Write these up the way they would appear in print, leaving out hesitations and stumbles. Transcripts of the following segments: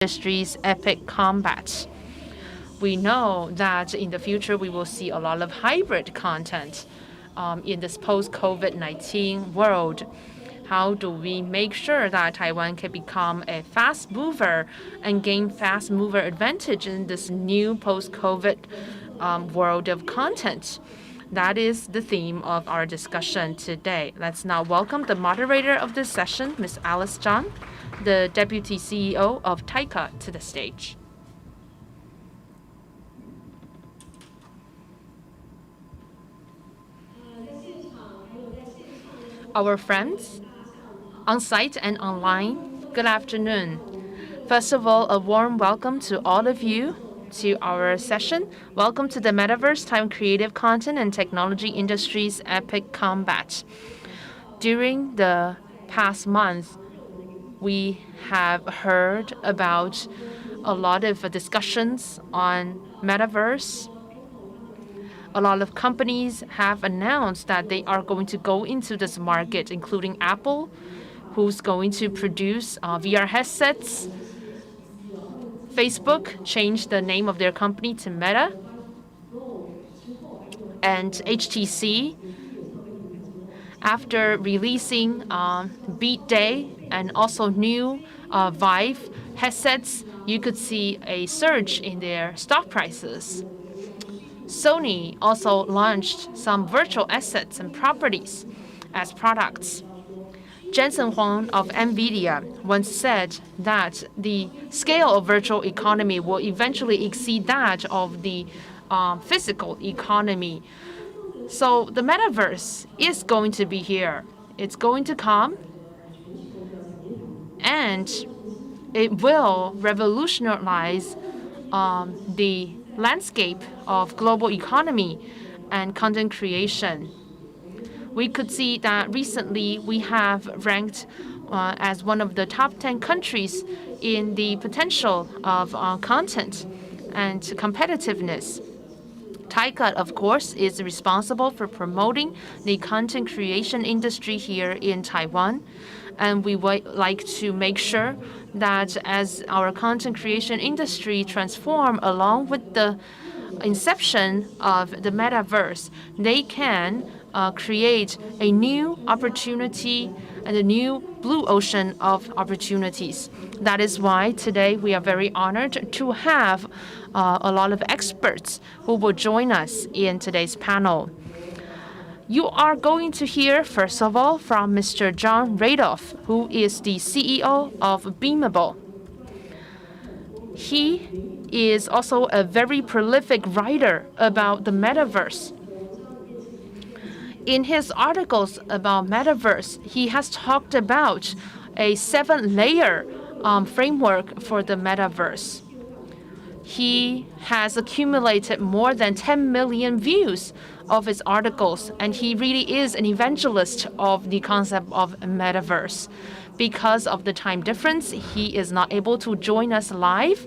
industry's epic combat. We know that in the future we will see a lot of hybrid content in this post-COVID-19 world. How do we make sure that Taiwan can become a fast mover and gain fast mover advantage in this new post-COVID world of content? That is the theme of our discussion today. Let's now welcome the moderator of this session, Ms. Alice Zhang, the Deputy CEO of TAICA, to the stage. Our friends, on-site and online, good afternoon. First of all, a warm welcome to all of you to our session. Welcome to the Metaverse, Taiwan Creative Content and Technology Industry's Epic Combat. During the past month, we have heard about a lot of discussions on Metaverse. A lot of companies have announced that they are going to go into this market, including Apple, who's going to produce VR headsets. Facebook changed the name of their company to Meta. And HTC, after releasing Beat Day and also new Vive headsets, you could see a surge in their stock prices. Sony also launched some virtual assets and properties as products. Jensen Huang of NVIDIA once said that the scale of virtual economy will eventually exceed that of the physical economy. So the metaverse is going to be here. It's going to come, and it will revolutionize the landscape of global economy and content creation. We could see that recently we have ranked as one of the top 10 countries in the potential of content and competitiveness. TAICA, of course, is responsible for promoting the content creation industry here in Taiwan. And we would like to make sure that as our content creation industry transform along with the inception of the metaverse, they can create a new opportunity and a new blue ocean of opportunities. That is why today we are very honored to have a lot of experts who will join us in today's panel. You are going to hear, first of all, from Mr. John Radoff, who is the CEO of Beamable. He is also a very prolific writer about the metaverse. In his articles about metaverse, he has talked about a 7-layer framework for the metaverse. He has accumulated more than 10 million views of his articles, and he really is an evangelist of the concept of metaverse. Because of the time difference, he is not able to join us live.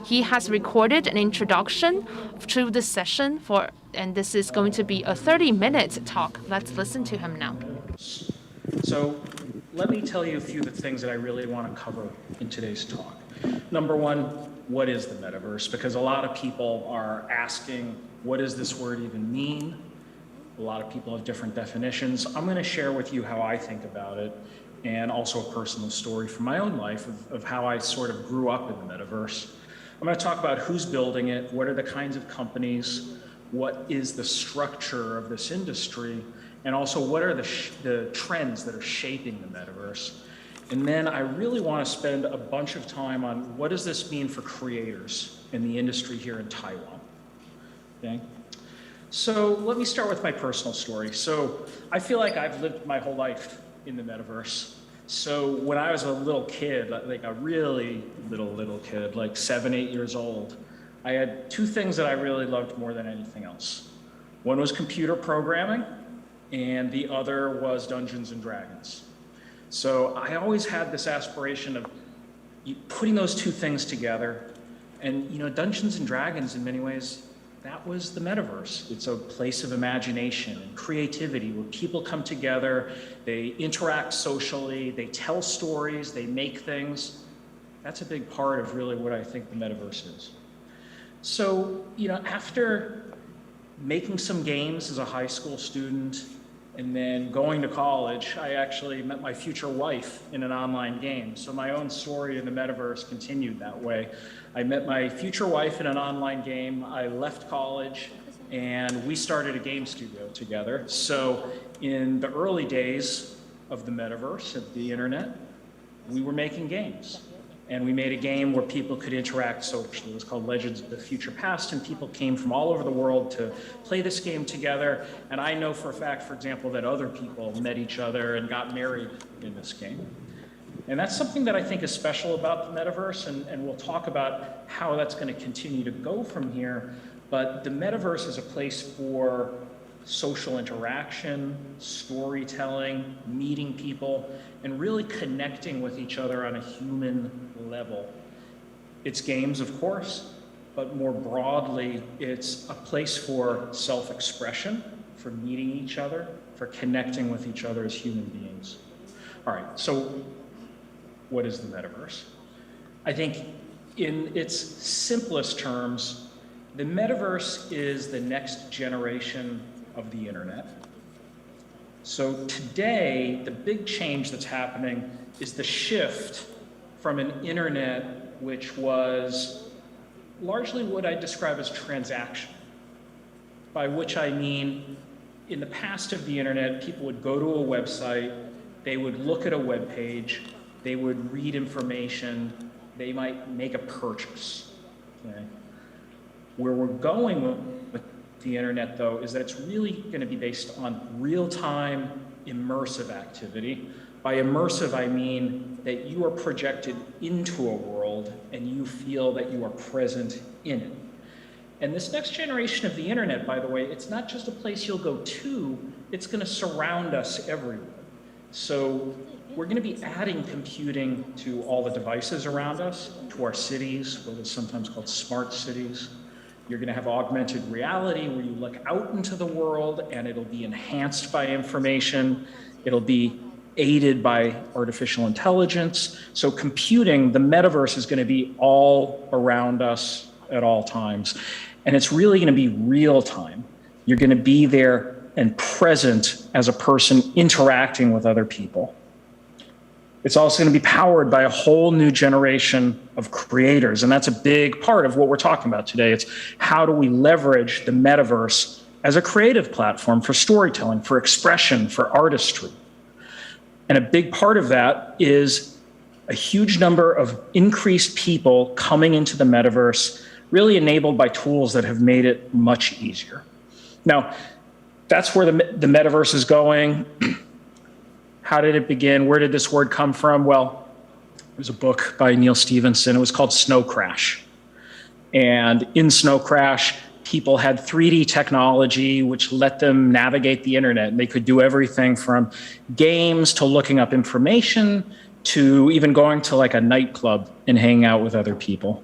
He has recorded an introduction to this session and this is going to be a 30-minute talk. Let's listen to him now. So let me tell you a few of the things that I really want to cover in today's talk. Number one, what is the metaverse? Because a lot of people are asking, what does this word even mean? A lot of people have different definitions. I'm going to share with you how I think about it, and also a personal story from my own life of how I sort of grew up in the metaverse. I'm going to talk about who's building it, what are the kinds of companies, what is the structure of this industry, and also what are the trends that are shaping the metaverse. And then I really want to spend a bunch of time on what does this mean for creators in the industry here in Taiwan. Okay? So let me start with my personal story. So I feel like I've lived my whole life in the metaverse. So when I was a little kid, like a really little kid, like 7, 8 years old, I had two things that I really loved more than anything else. One was computer programming, and the other was Dungeons and Dragons. So I always had this aspiration of putting those two things together. And you know, Dungeons and Dragons in many ways, that was the metaverse. It's a place of imagination and creativity where people come together, they interact socially, they tell stories, they make things. That's a big part of really what I think the metaverse is. So, after making some games as a high school student and then going to college, I actually met my future wife in an online game. So my own story in the metaverse continued that way. I met my future wife in an online game. I left college and we started a game studio together. So in the early days of the metaverse, of the internet, we were making games. And we made a game where people could interact socially. It was called Legends of the Future Past, and people came from all over the world to play this game together. And I know for a fact, for example, that other people met each other and got married in this game. And that's something that I think is special about the metaverse, and we'll talk about how that's going to continue to go from here. But the metaverse is a place for social interaction, storytelling, meeting people, and really connecting with each other on a human level. It's games, of course, but more broadly, it's a place for self-expression, for meeting each other, for connecting with each other as human beings. All right, so what is the metaverse? I think in its simplest terms, the metaverse is the next generation of the internet. So today, the big change that's happening is the shift from an internet which was largely what I describe as transaction, by which I mean in the past of the internet, people would go to a website, they would look at a web page, they would read information, they might make a purchase. Okay? Where we're going with the internet, though, is that it's really going to be based on real-time immersive activity. By immersive, I mean that you are projected into a world and you feel that you are present in it. And this next generation of the internet, by the way, it's not just a place you'll go to, it's going to surround us everywhere. So we're going to be adding computing to all the devices around us, to our cities, what is sometimes called smart cities. You're going to have augmented reality where you look out into the world and it'll be enhanced by information. It'll be aided by artificial intelligence. So computing, the metaverse is going to be all around us at all times. And it's really going to be real time. You're going to be there and present as a person interacting with other people. It's also going to be powered by a whole new generation of creators. And that's a big part of what we're talking about today. It's how do we leverage the metaverse as a creative platform for storytelling, for expression, for artistry. And a big part of that is a huge number of increased people coming into the metaverse, really enabled by tools that have made it much easier. Now, that's where the metaverse is going. How did it begin? Where did this word come from? Well, there's a book by Neil Stephenson. It was called Snow Crash. And in Snow Crash, people had 3D technology which let them navigate the internet. And they could do everything from games to looking up information to even going to like a nightclub and hanging out with other people.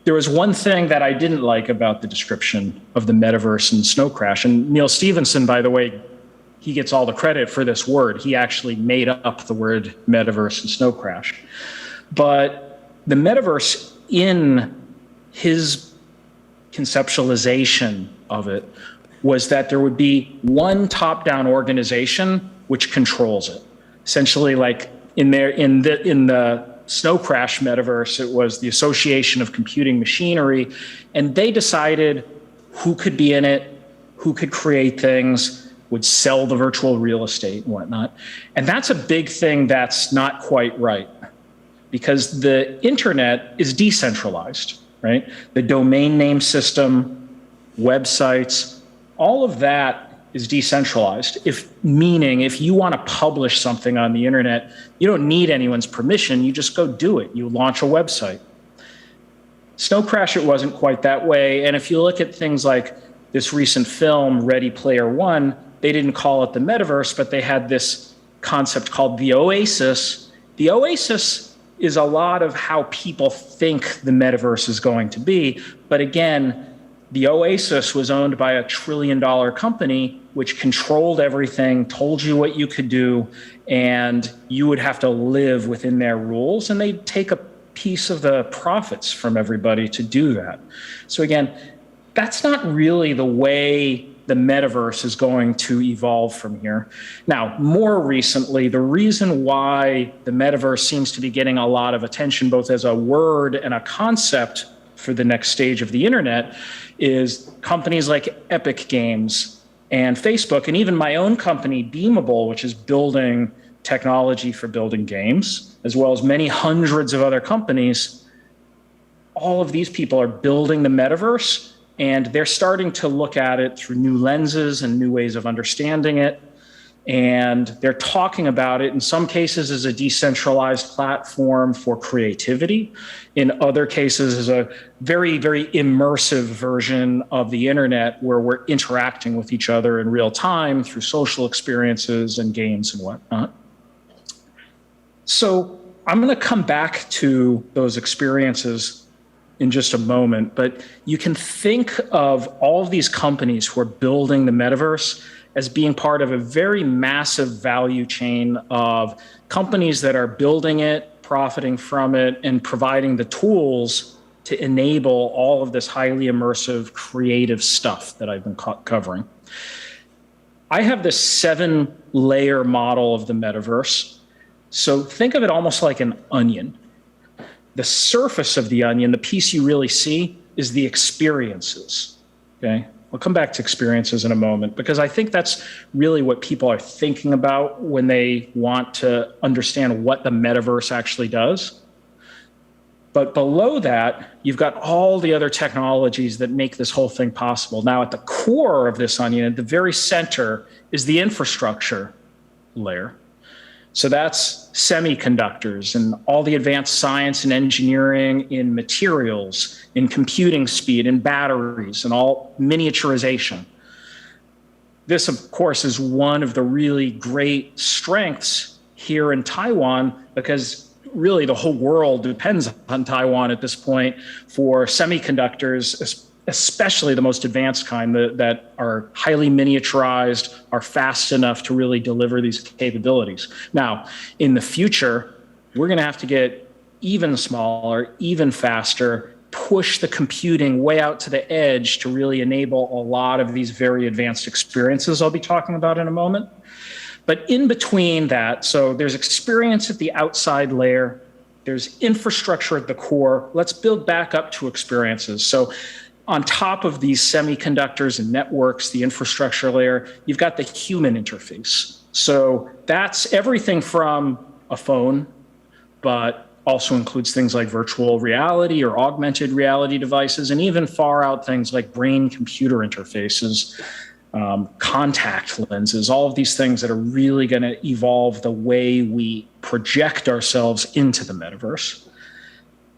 There was one thing that I didn't like about the description of the metaverse in Snow Crash. And Neil Stephenson, by the way, he gets all the credit for this word. He actually made up the word metaverse and Snow Crash. But the metaverse, in his conceptualization of it, was that there would be one top-down organization which controls it. Essentially, like in the Snow Crash metaverse, it was the Association of Computing Machinery, and they decided who could be in it, who could create things, would sell the virtual real estate and whatnot. And that's a big thing that's not quite right, because the internet is decentralized, right? The domain name system, websites, all of that is decentralized. Meaning if you want to publish something on the internet, you don't need anyone's permission, you just go do it. You launch a website. Snow Crash, it wasn't quite that way. And if you look at things like this recent film, Ready Player One, they didn't call it the metaverse, but they had this concept called the Oasis. The Oasis is a lot of how people think the metaverse is going to be. But again, The Oasis was owned by $1 trillion company, which controlled everything, told you what you could do, and you would have to live within their rules, and they'd take a piece of the profits from everybody to do that. So again, that's not really the way the metaverse is going to evolve from here. Now, more recently, the reason why the metaverse seems to be getting a lot of attention, both as a word and a concept for the next stage of the internet, is companies like Epic Games and Facebook, and even my own company, Beamable, which is building technology for building games, as well as many hundreds of other companies. All of these people are building the metaverse, and they're starting to look at it through new lenses and new ways of understanding it. And they're talking about it in some cases as a decentralized platform for creativity. In other cases, as a very, very immersive version of the internet where we're interacting with each other in real time through social experiences and games and whatnot. So I'm going to come back to those experiences in just a moment, but you can think of all of these companies who are building the metaverse as being part of a very massive value chain of companies that are building it, profiting from it, and providing the tools to enable all of this highly immersive, creative stuff that I've been covering. I have this 7-layer model of the metaverse. So think of it almost like an onion. The surface of the onion, the piece you really see, is the experiences, okay? We'll come back to experiences in a moment, because I think that's really what people are thinking about when they want to understand what the metaverse actually does. But below that, you've got all the other technologies that make this whole thing possible. Now, at the core of this onion, at the very center, is the infrastructure layer. So that's semiconductors and all the advanced science and engineering in materials, in computing speed, in batteries, and all miniaturization. This, of course, is one of the really great strengths here in Taiwan, because really the whole world depends on Taiwan at this point for semiconductors, especially the most advanced kind that are highly miniaturized, are fast enough to really deliver these capabilities. Now, in the future, we're going to have to get even smaller, even faster, push the computing way out to the edge to really enable a lot of these very advanced experiences I'll be talking about in a moment. But in between that, so there's experience at the outside layer, there's infrastructure at the core. Let's build back up to experiences. So on top of these semiconductors and networks, the infrastructure layer, you've got the human interface. So that's everything from a phone, but also includes things like virtual reality or augmented reality devices, and even far out things like brain-computer interfaces, contact lenses, all of these things that are really going to evolve the way we project ourselves into the metaverse.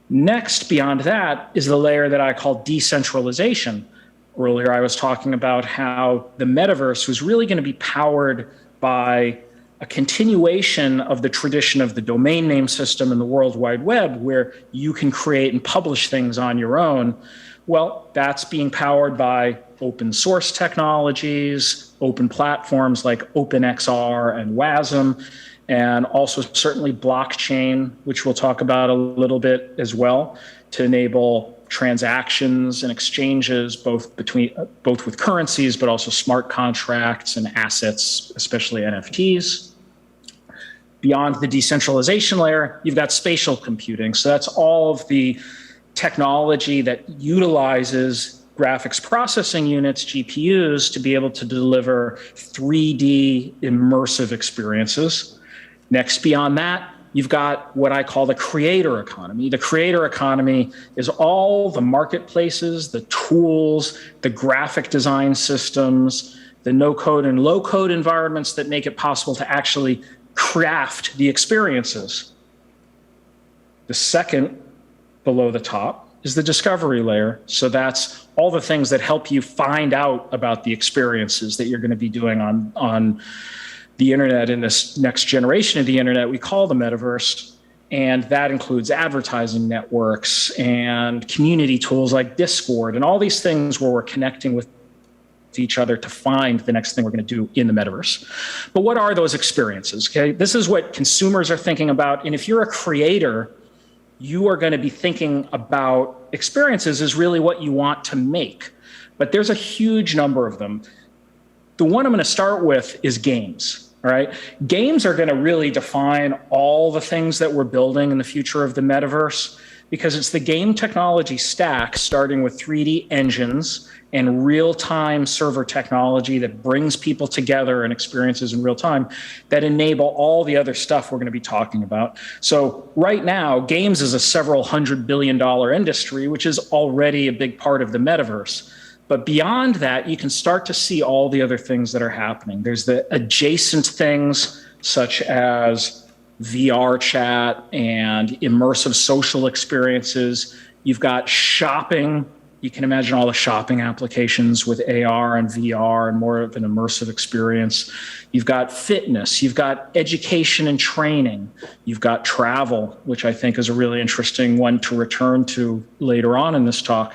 Next, beyond that, is the layer that I call decentralization. Earlier, I was talking about how the metaverse was really going to be powered by a continuation of the tradition of the domain name system and the World Wide Web, where you can create and publish things on your own. Well, that's being powered by open source technologies, open platforms like OpenXR and WASM, and also certainly blockchain, which we'll talk about a little bit as well, to enable transactions and exchanges, both with currencies, but also smart contracts and assets, especially NFTs. Beyond the decentralization layer, you've got spatial computing. So that's all of the technology that utilizes graphics processing units, GPUs, to be able to deliver 3D immersive experiences. Next, beyond that, you've got what I call the creator economy. The creator economy is all the marketplaces, the tools, the graphic design systems, the no-code and low-code environments that make it possible to actually craft the experiences. The second, below the top, is the discovery layer. So that's all the things that help you find out about the experiences that you're going to be doing on the internet in this next generation of the internet we call the metaverse. And that includes advertising networks and community tools like Discord and all these things where we're connecting with each other to find the next thing we're going to do in the metaverse. But what are those experiences? Okay, this is what consumers are thinking about. And if you're a creator, you are going to be thinking about experiences as really what you want to make. But there's a huge number of them. The one I'm going to start with is games. All right, games are going to really define all the things that we're building in the future of the metaverse, because it's the game technology stack, starting with 3D engines and real-time server technology that brings people together and experiences in real time, that enable all the other stuff we're going to be talking about. So right now, games is a several $100 billion industry, which is already a big part of the metaverse. But beyond that, you can start to see all the other things that are happening. There's the adjacent things, such as VR chat and immersive social experiences. You've got shopping. You can imagine all the shopping applications with AR and VR and more of an immersive experience. You've got fitness. You've got education and training. You've got travel, which I think is a really interesting one to return to later on in this talk.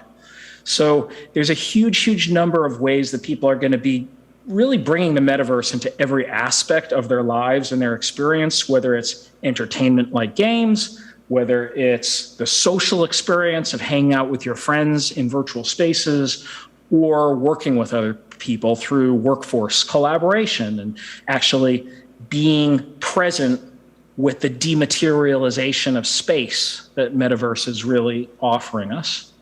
So there's a huge, huge number of ways that people are going to be really bringing the metaverse into every aspect of their lives and their experience, whether it's entertainment like games, whether it's the social experience of hanging out with your friends in virtual spaces, or working with other people through workforce collaboration and actually being present with the dematerialization of space that metaverse is really offering us.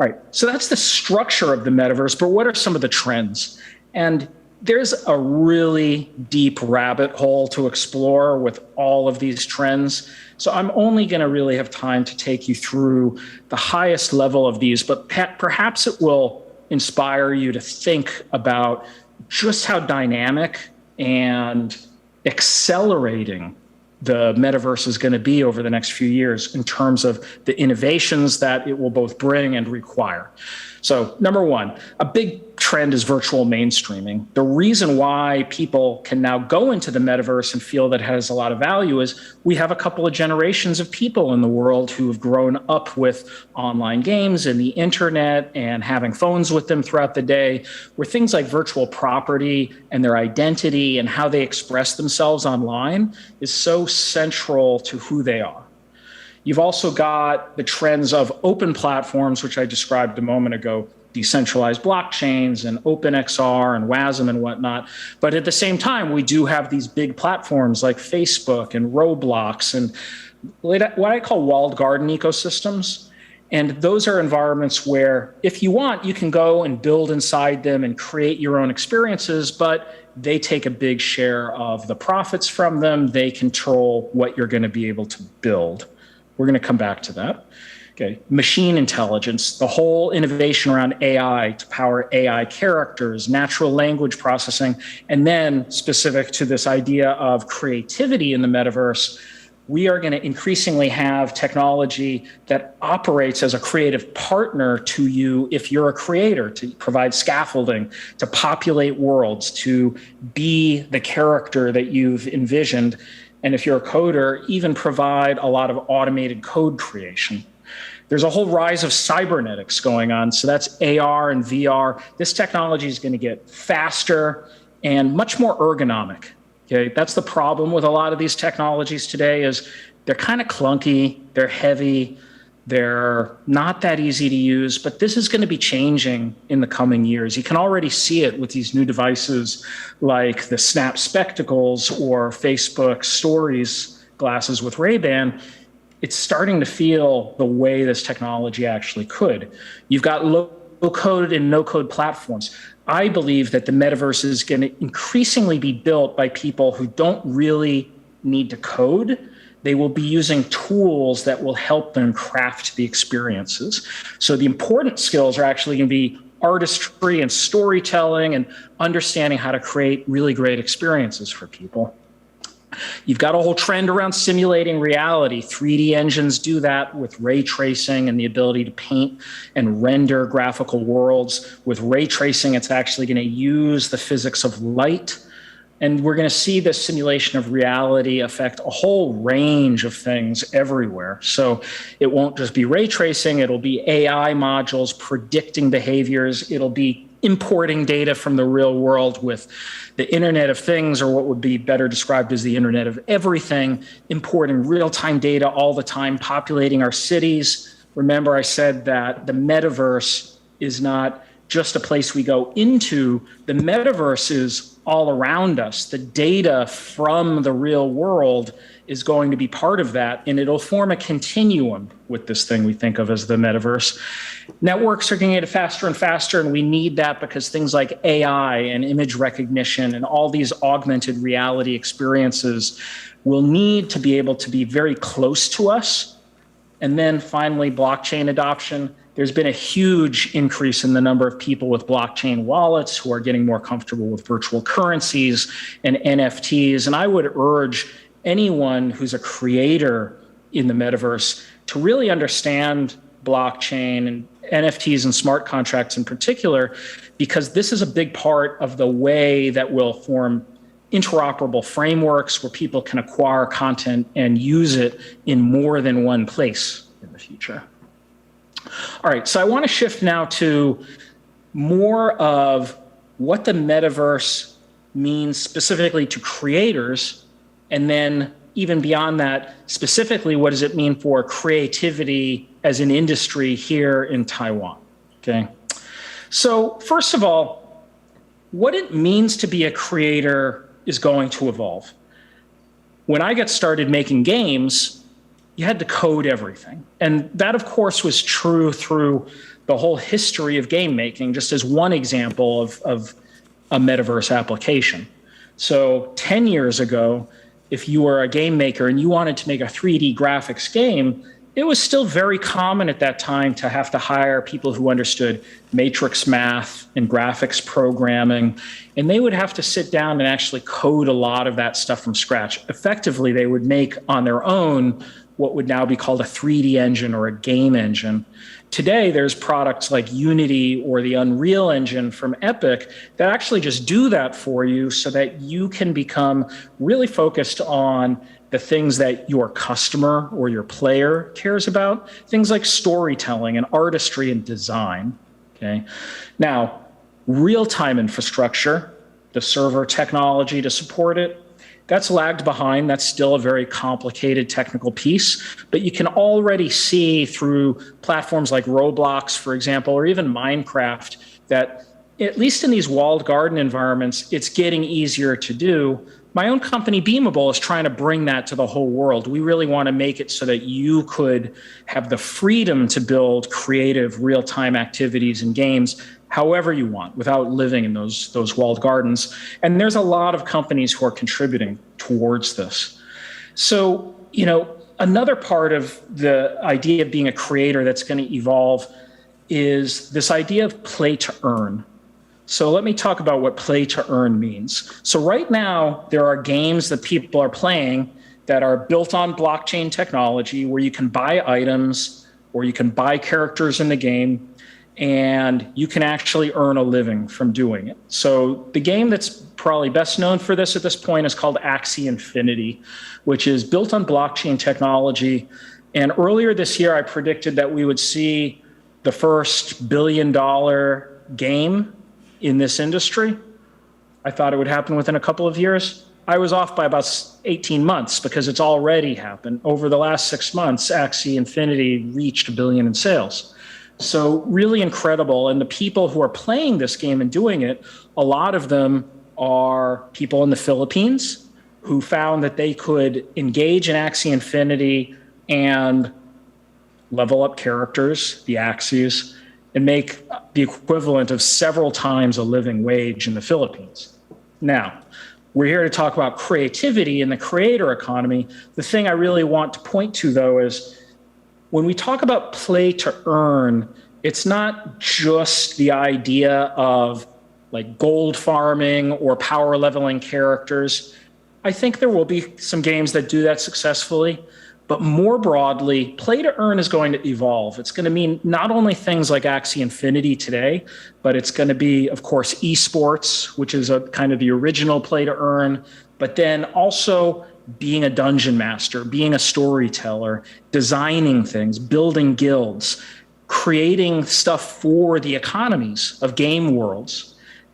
All right, so that's the structure of the metaverse, but what are some of the trends? And there's a really deep rabbit hole to explore with all of these trends. So I'm only going to really have time to take you through the highest level of these, but perhaps it will inspire you to think about just how dynamic and accelerating the metaverse is going to be over the next few years in terms of the innovations that it will both bring and require. So number one, a big trend is virtual mainstreaming. The reason why people can now go into the metaverse and feel that it has a lot of value is we have a couple of generations of people in the world who have grown up with online games and the internet and having phones with them throughout the day, where things like virtual property and their identity and how they express themselves online is so central to who they are. You've also got the trends of open platforms, which I described a moment ago, decentralized blockchains and OpenXR and WASM and whatnot. But at the same time, we do have these big platforms like Facebook and Roblox and what I call walled garden ecosystems. And those are environments where if you want, you can go and build inside them and create your own experiences, but they take a big share of the profits from them. They control what you're going to be able to build. We're going to come back to that. Okay, machine intelligence, the whole innovation around AI to power AI characters, natural language processing, and then specific to this idea of creativity in the metaverse, we are going to increasingly have technology that operates as a creative partner to you if you're a creator, to provide scaffolding, to populate worlds, to be the character that you've envisioned. And if you're a coder, even provide a lot of automated code creation. There's a whole rise of cybernetics going on. So that's AR and VR. This technology is going to get faster and much more ergonomic. Okay, that's the problem with a lot of these technologies today is they're kind of clunky, they're heavy, they're not that easy to use, but this is going to be changing in the coming years. You can already see it with these new devices like the Snap Spectacles or Facebook Stories glasses with Ray-Ban. It's starting to feel the way this technology actually could. You've got low-code and no-code platforms. I believe that the metaverse is going to increasingly be built by people who don't really need to code. They will be using tools that will help them craft the experiences. So the important skills are actually going to be artistry and storytelling and understanding how to create really great experiences for people. You've got a whole trend around simulating reality. 3D engines do that with ray tracing and the ability to paint and render graphical worlds. With ray tracing, it's actually going to use the physics of light And we're going to see this simulation of reality affect a whole range of things everywhere. So it won't just be ray tracing, it'll be AI modules predicting behaviors, it'll be importing data from the real world with the Internet of Things, or what would be better described as the Internet of Everything, importing real-time data all the time, populating our cities. Remember, I said that the metaverse is not just a place we go into. The metaverse is all around us. The data from the real world is going to be part of that, and it'll form a continuum with this thing we think of as the metaverse. Networks are going to get faster and faster, and we need that because things like AI and image recognition and all these augmented reality experiences will need to be able to be very close to us. And then finally, blockchain adoption. There's been a huge increase in the number of people with blockchain wallets who are getting more comfortable with virtual currencies and NFTs. And I would urge anyone who's a creator in the metaverse to really understand blockchain and NFTs and smart contracts in particular, because this is a big part of the way that will form interoperable frameworks where people can acquire content and use it in more than one place in the future. All right, so I want to shift now to more of what the metaverse means specifically to creators, and then even beyond that, specifically, what does it mean for creativity as an industry here in Taiwan, okay? So first of all, what it means to be a creator is going to evolve. When I got started making games, you had to code everything. And that, of course, was true through the whole history of game making, just as one example of a metaverse application. So 10 years ago, if you were a game maker and you wanted to make a 3D graphics game, it was still very common at that time to have to hire people who understood matrix math and graphics programming, and they would have to sit down and actually code a lot of that stuff from scratch. Effectively, they would make on their own what would now be called a 3D engine or a game engine. Today, there's products like Unity or the Unreal Engine from Epic that actually just do that for you so that you can become really focused on the things that your customer or your player cares about, things like storytelling and artistry and design, okay? Now, real-time infrastructure, the server technology to support it, that's lagged behind. That's still a very complicated technical piece, but you can already see through platforms like Roblox, for example, or even Minecraft, that at least in these walled garden environments, it's getting easier to do. My own company, Beamable, is trying to bring that to the whole world. We really want to make it so that you could have the freedom to build creative real-time activities and games however you want without living in those walled gardens. And there's a lot of companies who are contributing towards this. So, you know, another part of the idea of being a creator that's going to evolve is this idea of play to earn. So let me talk about what play to earn means. So right now, there are games that people are playing that are built on blockchain technology where you can buy items or you can buy characters in the game and you can actually earn a living from doing it. So the game that's probably best known for this at this point is called Axie Infinity, which is built on blockchain technology. And earlier this year, I predicted that we would see the first billion-dollar game in this industry. I thought it would happen within a couple of years. I was off by about 18 months because it's already happened. Over the last 6 months, Axie Infinity reached $1 billion in sales. So really incredible. And the people who are playing this game and doing it, a lot of them are people in the Philippines who found that they could engage in Axie Infinity and level up characters, the Axies, and make the equivalent of several times a living wage in the Philippines. Now, we're here to talk about creativity and the creator economy. The thing I really want to point to, though, is when we talk about play to earn, it's not just the idea of like gold farming or power leveling characters. I think there will be some games that do that successfully, But more broadly, play to earn is going to evolve. It's going to mean not only things like Axie Infinity today, but it's going to be, of course, esports, which is a kind of the original play to earn, but then also being a dungeon master, being a storyteller, designing things, building guilds, creating stuff for the economies of game worlds.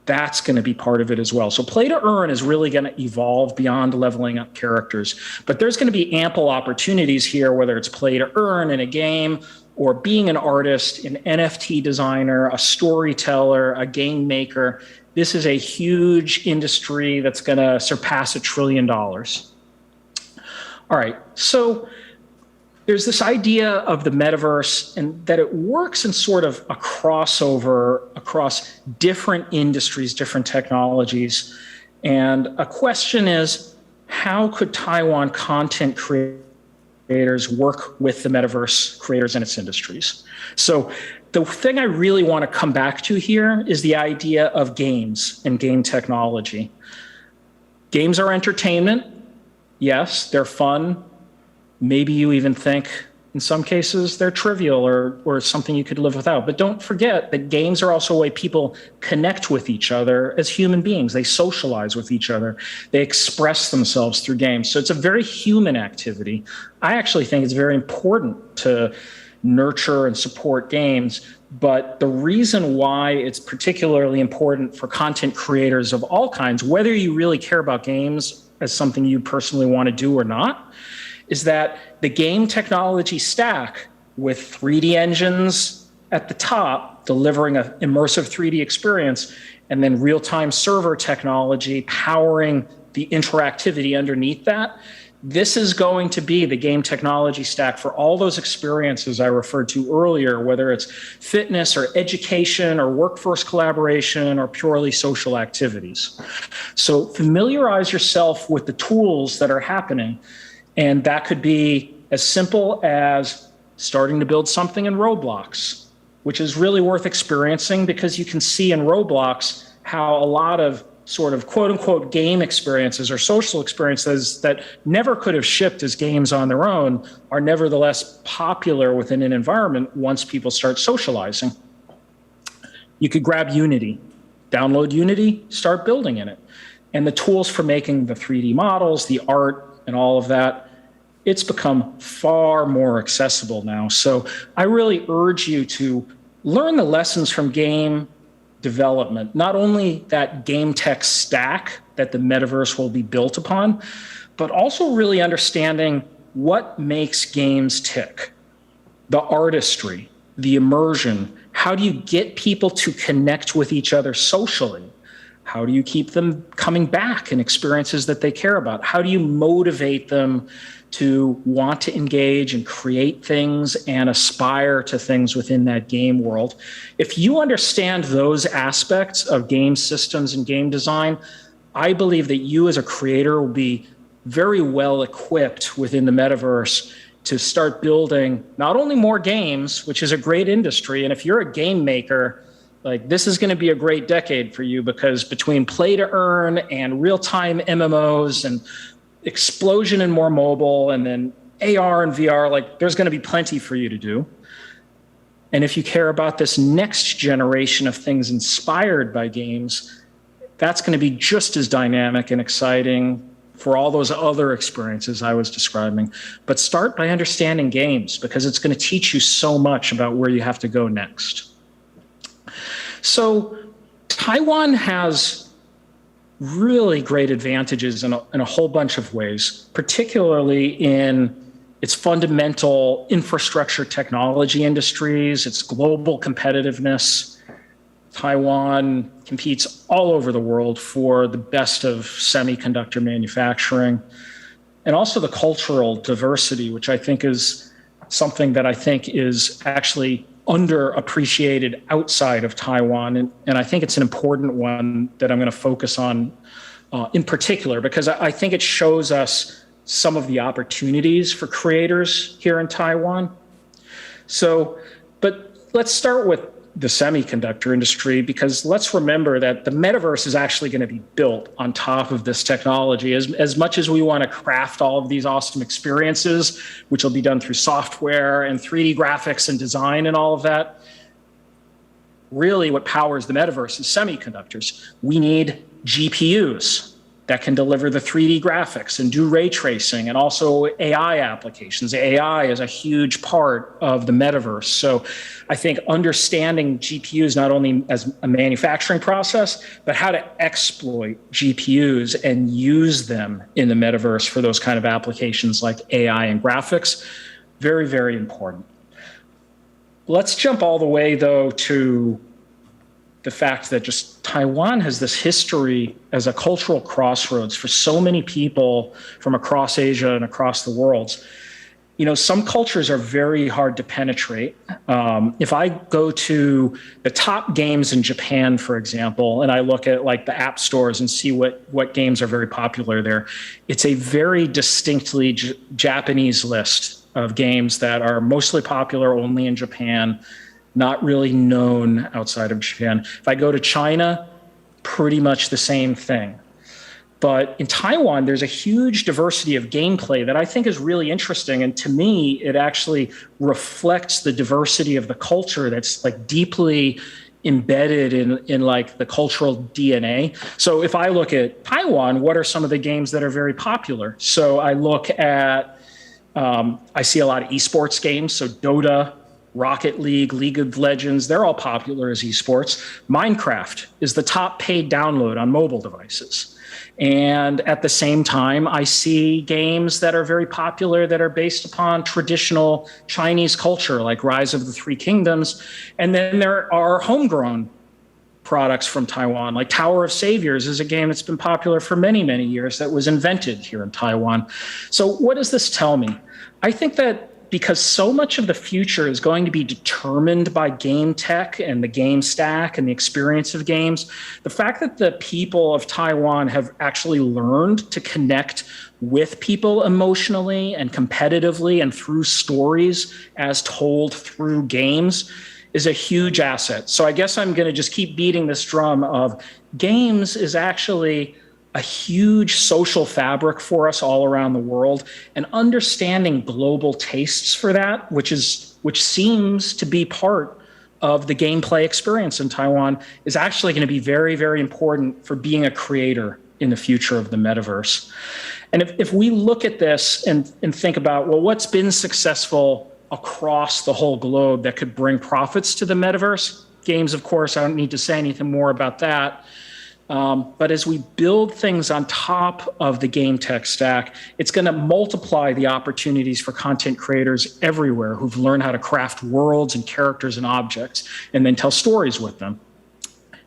That's going to be part of it as well. So play to earn is really going to evolve beyond leveling up characters. But there's going to be ample opportunities here, whether it's play to earn in a game or being an artist, an NFT designer, a storyteller, a game maker. This is a huge industry that's going to surpass $1 trillion. All right, so there's this idea of the metaverse and that it works in sort of a crossover across different industries, different technologies. And a question is, how could Taiwan content creators work with the metaverse creators and its industries? So the thing I really want to come back to here is the idea of games and game technology. Games are entertainment. Yes, they're fun. Maybe you even think, in some cases, they're trivial or something you could live without. But don't forget that games are also a way people connect with each other as human beings. They socialize with each other. They express themselves through games. So it's a very human activity. I actually think it's very important to nurture and support games. But the reason why it's particularly important for content creators of all kinds, whether you really care about games as something you personally want to do or not, is that the game technology stack with 3D engines at the top, delivering an immersive 3D experience, and then real-time server technology powering the interactivity underneath that, this is going to be the game technology stack for all those experiences I referred to earlier, whether it's fitness or education or workforce collaboration or purely social activities. So familiarize yourself with the tools that are happening. And that could be as simple as starting to build something in Roblox, which is really worth experiencing because you can see in Roblox how a lot of sort of quote unquote game experiences or social experiences that never could have shipped as games on their own are nevertheless popular within an environment once people start socializing. You could grab Unity, download Unity, start building in it. And the tools for making the 3D models, the art, and all of that, it's become far more accessible now. So I really urge you to learn the lessons from game development, not only that game tech stack that the metaverse will be built upon, but also really understanding what makes games tick, the artistry, the immersion. How do you get people to connect with each other socially? How do you keep them coming back in experiences that they care about? How do you motivate them to want to engage and create things and aspire to things within that game world? If you understand those aspects of game systems and game design, I believe that you as a creator will be very well equipped within the metaverse to start building not only more games, which is a great industry, and if you're a game maker, like this is going to be a great decade for you because between play to earn and real-time MMOs and explosion in more mobile and then AR and VR, like there's going to be plenty for you to do. And if you care about this next generation of things inspired by games, that's going to be just as dynamic and exciting for all those other experiences I was describing. But start by understanding games because it's going to teach you so much about where you have to go next. So Taiwan has really great advantages in a whole bunch of ways, particularly in its fundamental infrastructure technology industries, its global competitiveness. Taiwan competes all over the world for the best of semiconductor manufacturing, and also the cultural diversity, which I think is something that I think is actually underappreciated outside of Taiwan. And I think it's an important one that I'm going to focus on in particular, because I think it shows us some of the opportunities for creators here in Taiwan. So, but let's start with the semiconductor industry, because let's remember that the metaverse is actually going to be built on top of this technology. As much as we want to craft all of these awesome experiences, which will be done through software and 3D graphics and design and all of that, really what powers the metaverse is semiconductors. We need GPUs that can deliver the 3D graphics and do ray tracing, and also AI applications. AI is a huge part of the metaverse. So I think understanding GPUs not only as a manufacturing process, but how to exploit GPUs and use them in the metaverse for those kind of applications like AI and graphics, very, very important. Let's jump all the way, though, to the fact that just Taiwan has this history as a cultural crossroads for so many people from across Asia and across the world. You know, some cultures are very hard to penetrate. If I go to the top games in Japan, for example, and I look at like the app stores and see what games are very popular there, it's a very distinctly Japanese list of games that are mostly popular only in Japan, not really known outside of Japan. If I go to China, pretty much the same thing. But in Taiwan, there's a huge diversity of gameplay that I think is really interesting. And to me, it actually reflects the diversity of the culture that's like deeply embedded in like the cultural DNA. So if I look at Taiwan, what are some of the games that are very popular? So I look at, I see a lot of esports games. So Dota, Rocket League, League of Legends, they're all popular as esports. Minecraft is the top paid download on mobile devices. And at the same time, I see games that are very popular that are based upon traditional Chinese culture, like Rise of the Three Kingdoms. And then there are homegrown products from Taiwan, like Tower of Saviors is a game that's been popular for many, many years that was invented here in Taiwan. So what does this tell me? I think that because so much of the future is going to be determined by game tech and the game stack and the experience of games, the fact that the people of Taiwan have actually learned to connect with people emotionally and competitively and through stories as told through games is a huge asset. So I guess I'm going to just keep beating this drum of games is actually a huge social fabric for us all around the world, and understanding global tastes for that, which seems to be part of the gameplay experience in Taiwan, is actually going to be very, very important for being a creator in the future of the metaverse. And if we look at this and think about, well, what's been successful across the whole globe that could bring profits to the metaverse? Games, of course, I don't need to say anything more about that. But as we build things on top of the game tech stack, it's going to multiply the opportunities for content creators everywhere who've learned how to craft worlds and characters and objects and then tell stories with them.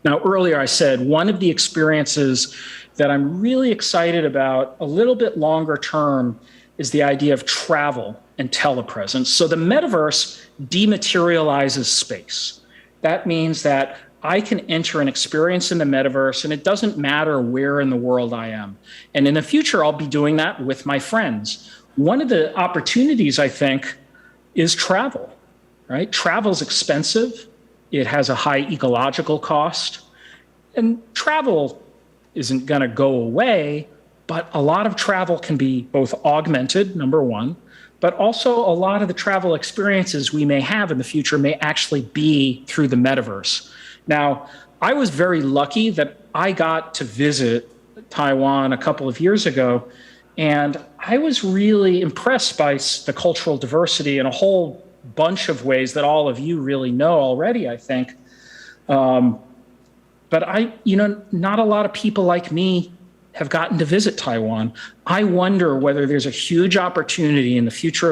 Now, earlier I said one of the experiences that I'm really excited about a little bit longer term is the idea of travel and telepresence. So the metaverse dematerializes space. That means that I can enter an experience in the metaverse, and it doesn't matter where in the world I am. And in the future, I'll be doing that with my friends. One of the opportunities, I think, is travel, right? Travel is expensive. It has a high ecological cost. And travel isn't going to go away, but a lot of travel can be both augmented, number one, but also a lot of the travel experiences we may have in the future may actually be through the metaverse. Now, I was very lucky that I got to visit Taiwan a couple of years ago, and I was really impressed by the cultural diversity in a whole bunch of ways that all of you really know already, I think. But not a lot of people like me have gotten to visit Taiwan. I wonder whether there's a huge opportunity in the future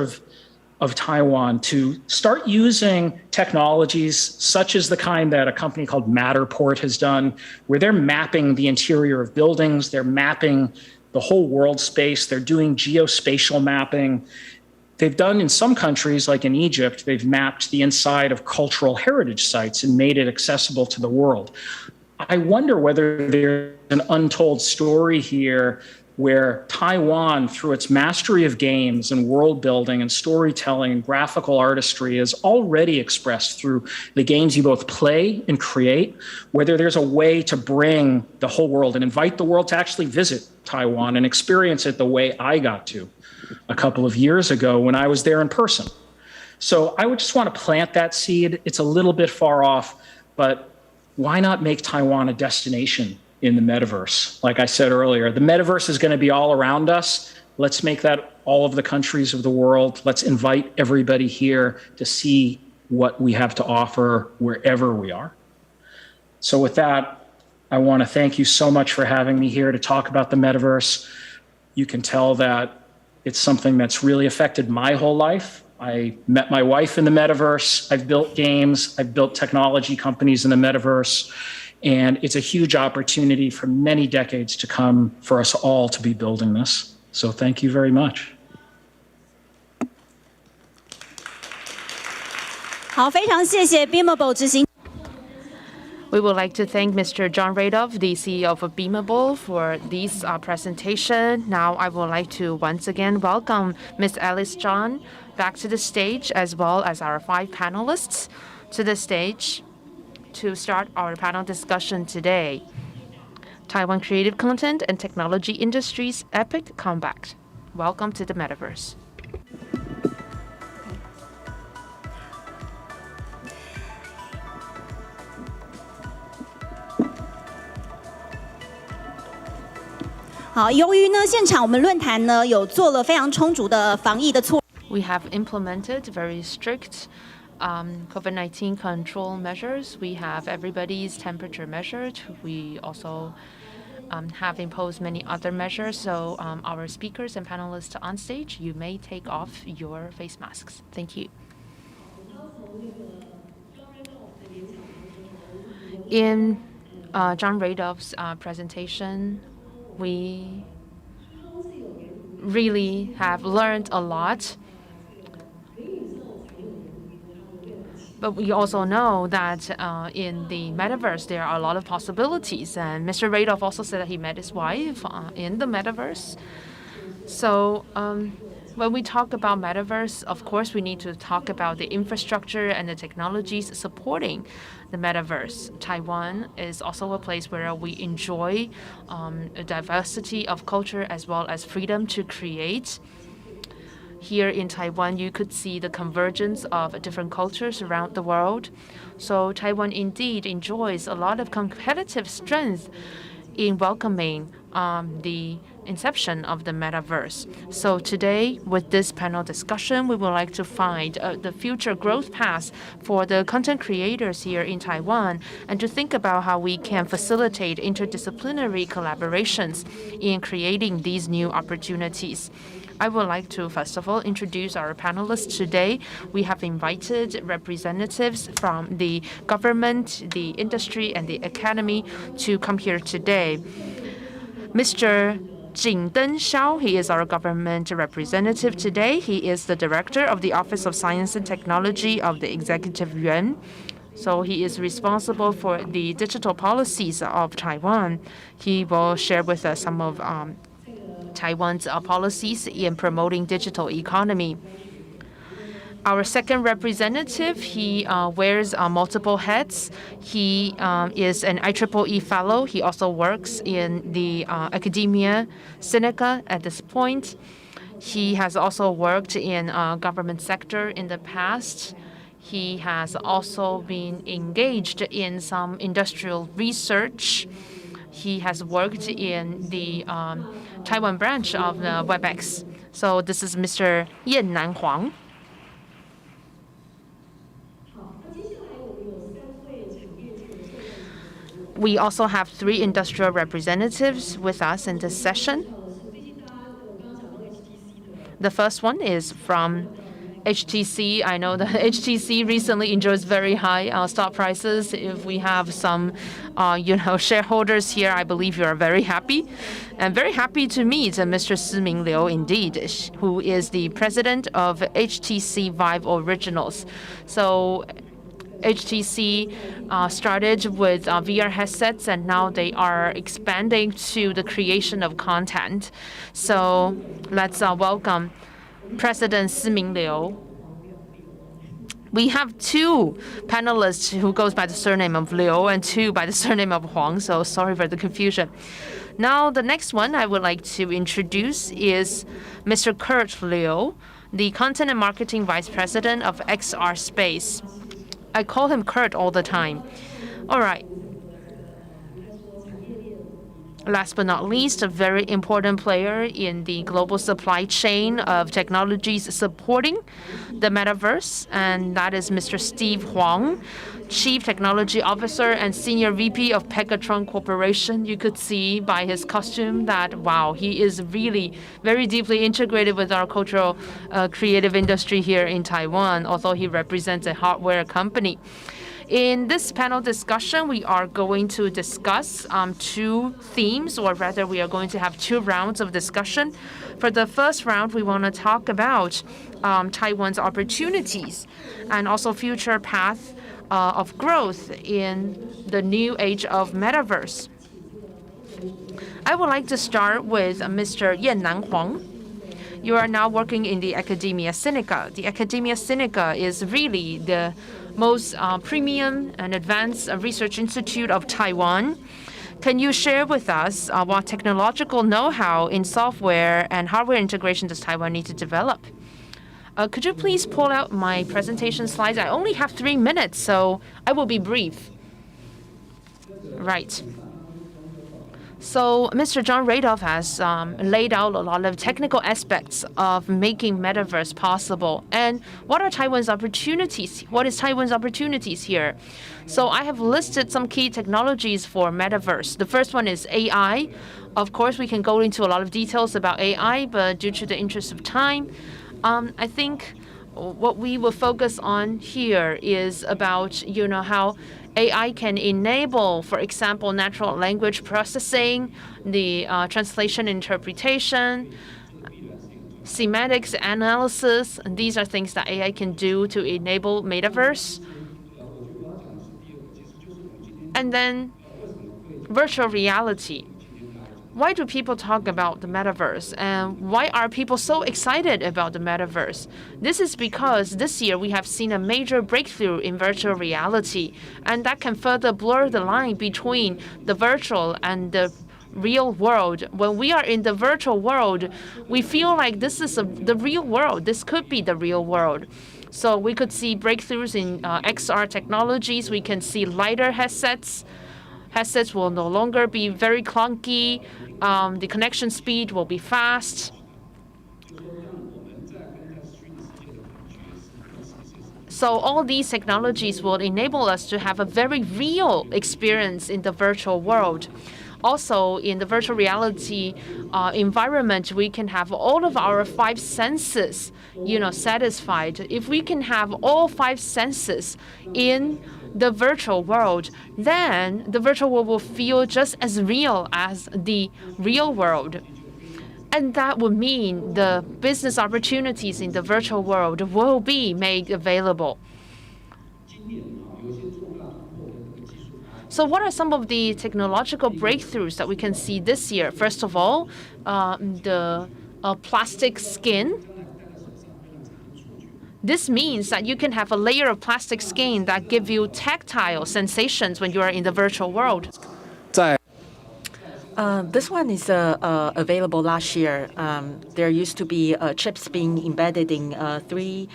of Taiwan to start using technologies such as the kind that a company called Matterport has done, where they're mapping the interior of buildings, they're mapping the whole world space, they're doing geospatial mapping. They've done in some countries, like in Egypt, they've mapped the inside of cultural heritage sites and made it accessible to the world. I wonder whether there's an untold story here where Taiwan, through its mastery of games and world building and storytelling and graphical artistry, is already expressed through the games you both play and create, whether there's a way to bring the whole world and invite the world to actually visit Taiwan and experience it the way I got to a couple of years ago when I was there in person. So I would just want to plant that seed. It's a little bit far off, but why not make Taiwan a destination in the metaverse? Like I said earlier, the metaverse is going to be all around us. Let's make that all of the countries of the world. Let's invite everybody here to see what we have to offer wherever we are. So with that, I want to thank you so much for having me here to talk about the metaverse. You can tell that it's something that's really affected my whole life. I met my wife in the metaverse. I've built games. I've built technology companies in the metaverse. And it's a huge opportunity for many decades to come for us all to be building this. So thank you very much. 好，非常谢谢 Beamable 执行。 We would like to thank Mr. John Radoff, the CEO of Beamable, for this presentation. Now I would like to once again welcome Ms. Alice John back to the stage, as well as our 5 panelists to the stage to start our panel discussion today. Taiwan Creative Content and Technology Industry's Epic Comeback. Welcome to the Metaverse. 好，由于呢现场我们论坛呢有做了非常充足的防疫的措。 We have implemented very strict COVID-19 control measures. We have everybody's temperature measured. We also have imposed many other measures. So our speakers and panelists on stage, you may take off your face masks. Thank you. In John Radoff's presentation, we really have learned a lot. But we also know that in the metaverse, there are a lot of possibilities. And Mr. Radoff also said that he met his wife in the metaverse. So when we talk about metaverse, of course, we need to talk about the infrastructure and the technologies supporting the metaverse. Taiwan is also a place where we enjoy a diversity of culture as well as freedom to create. Here in Taiwan, you could see the convergence of different cultures around the world. So Taiwan indeed enjoys a lot of competitive strength in welcoming the inception of the metaverse. So today, with this panel discussion, we would like to find the future growth paths for the content creators here in Taiwan and to think about how we can facilitate interdisciplinary collaborations in creating these new opportunities. I would like to, first of all, introduce our panelists today. We have invited representatives from the government, the industry, and the academy to come here today. Mr. Jingden Xiao, he is our government representative today. He is the director of the Office of Science and Technology of the Executive Yuan. So he is responsible for the digital policies of Taiwan. He will share with us some of Taiwan's policies in promoting digital economy. Our second representative, he wears multiple hats. He is an IEEE fellow. He also works in the academia Seneca at this point. He has also worked in government sector in the past. He has also been engaged in some industrial research. He has worked in the Taiwan branch of the WebEx. So this is Mr. Yannan Huang. We also have 3 industrial representatives with us in this session. The first one is from HTC. I know that HTC recently enjoys very high stock prices. If we have some, shareholders here, I believe you are very happy. And very happy to meet Mr. Siming Liu, indeed, who is the president of HTC Vive Originals. So HTC started with VR headsets, and now they are expanding to the creation of content. So let's welcome President Siming Liu. We have two panelists who goes by the surname of Liu and two by the surname of Huang, so sorry for the confusion. Now, the next one I would like to introduce is Mr. Kurt Liu, the Content and Marketing Vice President of XR Space. I call him Kurt all the time. All right. Last but not least, a very important player in the global supply chain of technologies supporting the metaverse, and that is Mr. Steve Huang, Chief Technology Officer and Senior VP of Pegatron Corporation. You could see by his costume that, wow, he is really very deeply integrated with our cultural creative industry here in Taiwan, although he represents a hardware company. In this panel discussion, we are going to discuss two themes, or rather, we are going to have two rounds of discussion. For the first round, we want to talk about Taiwan's opportunities and also future path of growth in the new age of metaverse. I would like to start with Mr. Yannan Huang. You are now working in the Academia Sinica. The Academia Sinica is really the most premium and advanced research institute of Taiwan. Can you share with us what technological know-how in software and hardware integration does Taiwan need to develop? Could you please pull out my presentation slides? I only have 3 minutes, so I will be brief. Right. So Mr. John Radoff has laid out a lot of technical aspects of making metaverse possible. And what are Taiwan's opportunities? What is Taiwan's opportunities here? So I have listed some key technologies for metaverse. The first one is AI. Of course, we can go into a lot of details about AI, but due to the interest of time, I think what we will focus on here is about, how AI can enable, for example, natural language processing, the translation interpretation, semantics analysis. And these are things that AI can do to enable metaverse. And then virtual reality. Why do people talk about the metaverse? And why are people so excited about the metaverse? This is because this year we have seen a major breakthrough in virtual reality, and that can further blur the line between the virtual and the real world. When we are in the virtual world, we feel like this is the real world. This could be the real world. So we could see breakthroughs in XR technologies. We can see lighter headsets. Headsets will no longer be very clunky. The connection speed will be fast. So all these technologies will enable us to have a very real experience in the virtual world. Also, in the virtual reality environment, we can have all of our 5 senses, satisfied. If we can have all 5 senses in the virtual world, then the virtual world will feel just as real as the real world. And that would mean the business opportunities in the virtual world will be made available. So what are some of the technological breakthroughs that we can see this year? First of all, the plastic skin. This means that you can have a layer of plastic skin that give you tactile sensations when you are in the virtual world. This one is available last year. There used to be chips being embedded in 3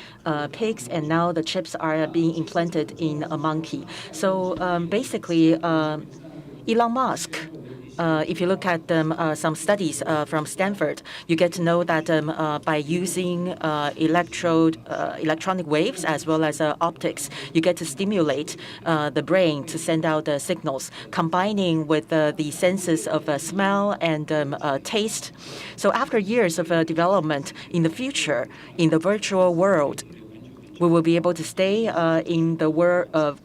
pigs, and now the chips are being implanted in a monkey. So basically, Elon Musk, if you look at some studies from Stanford, you get to know that by using electronic waves as well as optics, you get to stimulate the brain to send out signals, combining with the senses of smell and taste. So after years of development in the future, in the virtual world, we will be able to stay in the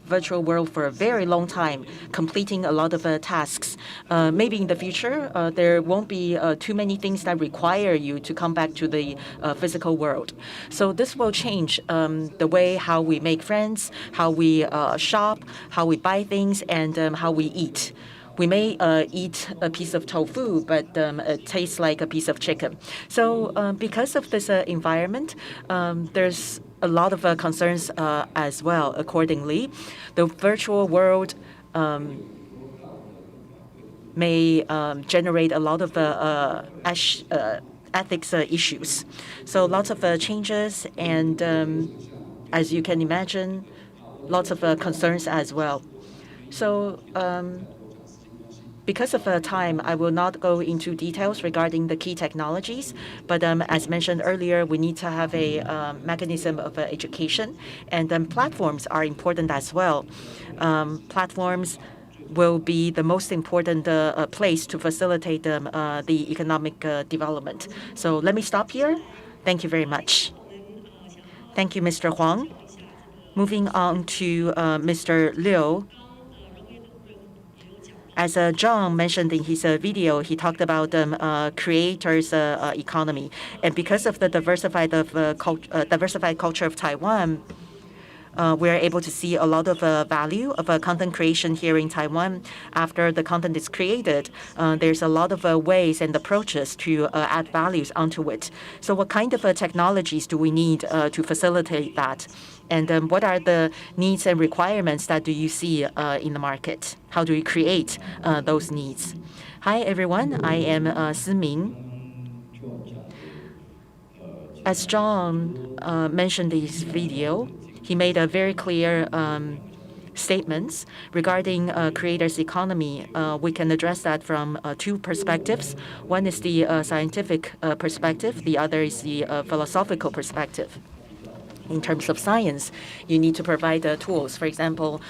virtual world for a very long time, completing a lot of tasks. Maybe in the future, there won't be too many things that require you to come back to the physical world. So this will change the way how we make friends, how we shop, how we buy things, and how we eat. We may eat a piece of tofu, but it tastes like a piece of chicken. So because of this environment, there's a lot of concerns as well. Accordingly, the virtual world may generate a lot of ethics issues. So lots of changes, and as you can imagine, lots of concerns as well. So because of time, I will not go into details regarding the key technologies, but as mentioned earlier, we need to have a mechanism of education, and platforms are important as well. Platforms will be the most important place to facilitate the economic development. So let me stop here. Thank you very much. Thank you, Mr. Huang. Moving on to Mr. Liu. As John mentioned in his video, he talked about creators' economy. And because of the diversified culture of Taiwan, we're able to see a lot of value of content creation here in Taiwan. After the content is created, there's a lot of ways and approaches to add values onto it. So what kind of technologies do we need to facilitate that? And what are the needs and requirements that do you see in the market? How do we create those needs? Hi, everyone. I am Siming. As John mentioned in his video, he made a very clear statements regarding creators' economy. We can address that from two perspectives. One is the scientific perspective. The other is the philosophical perspective. In terms of science, you need to provide tools. For example,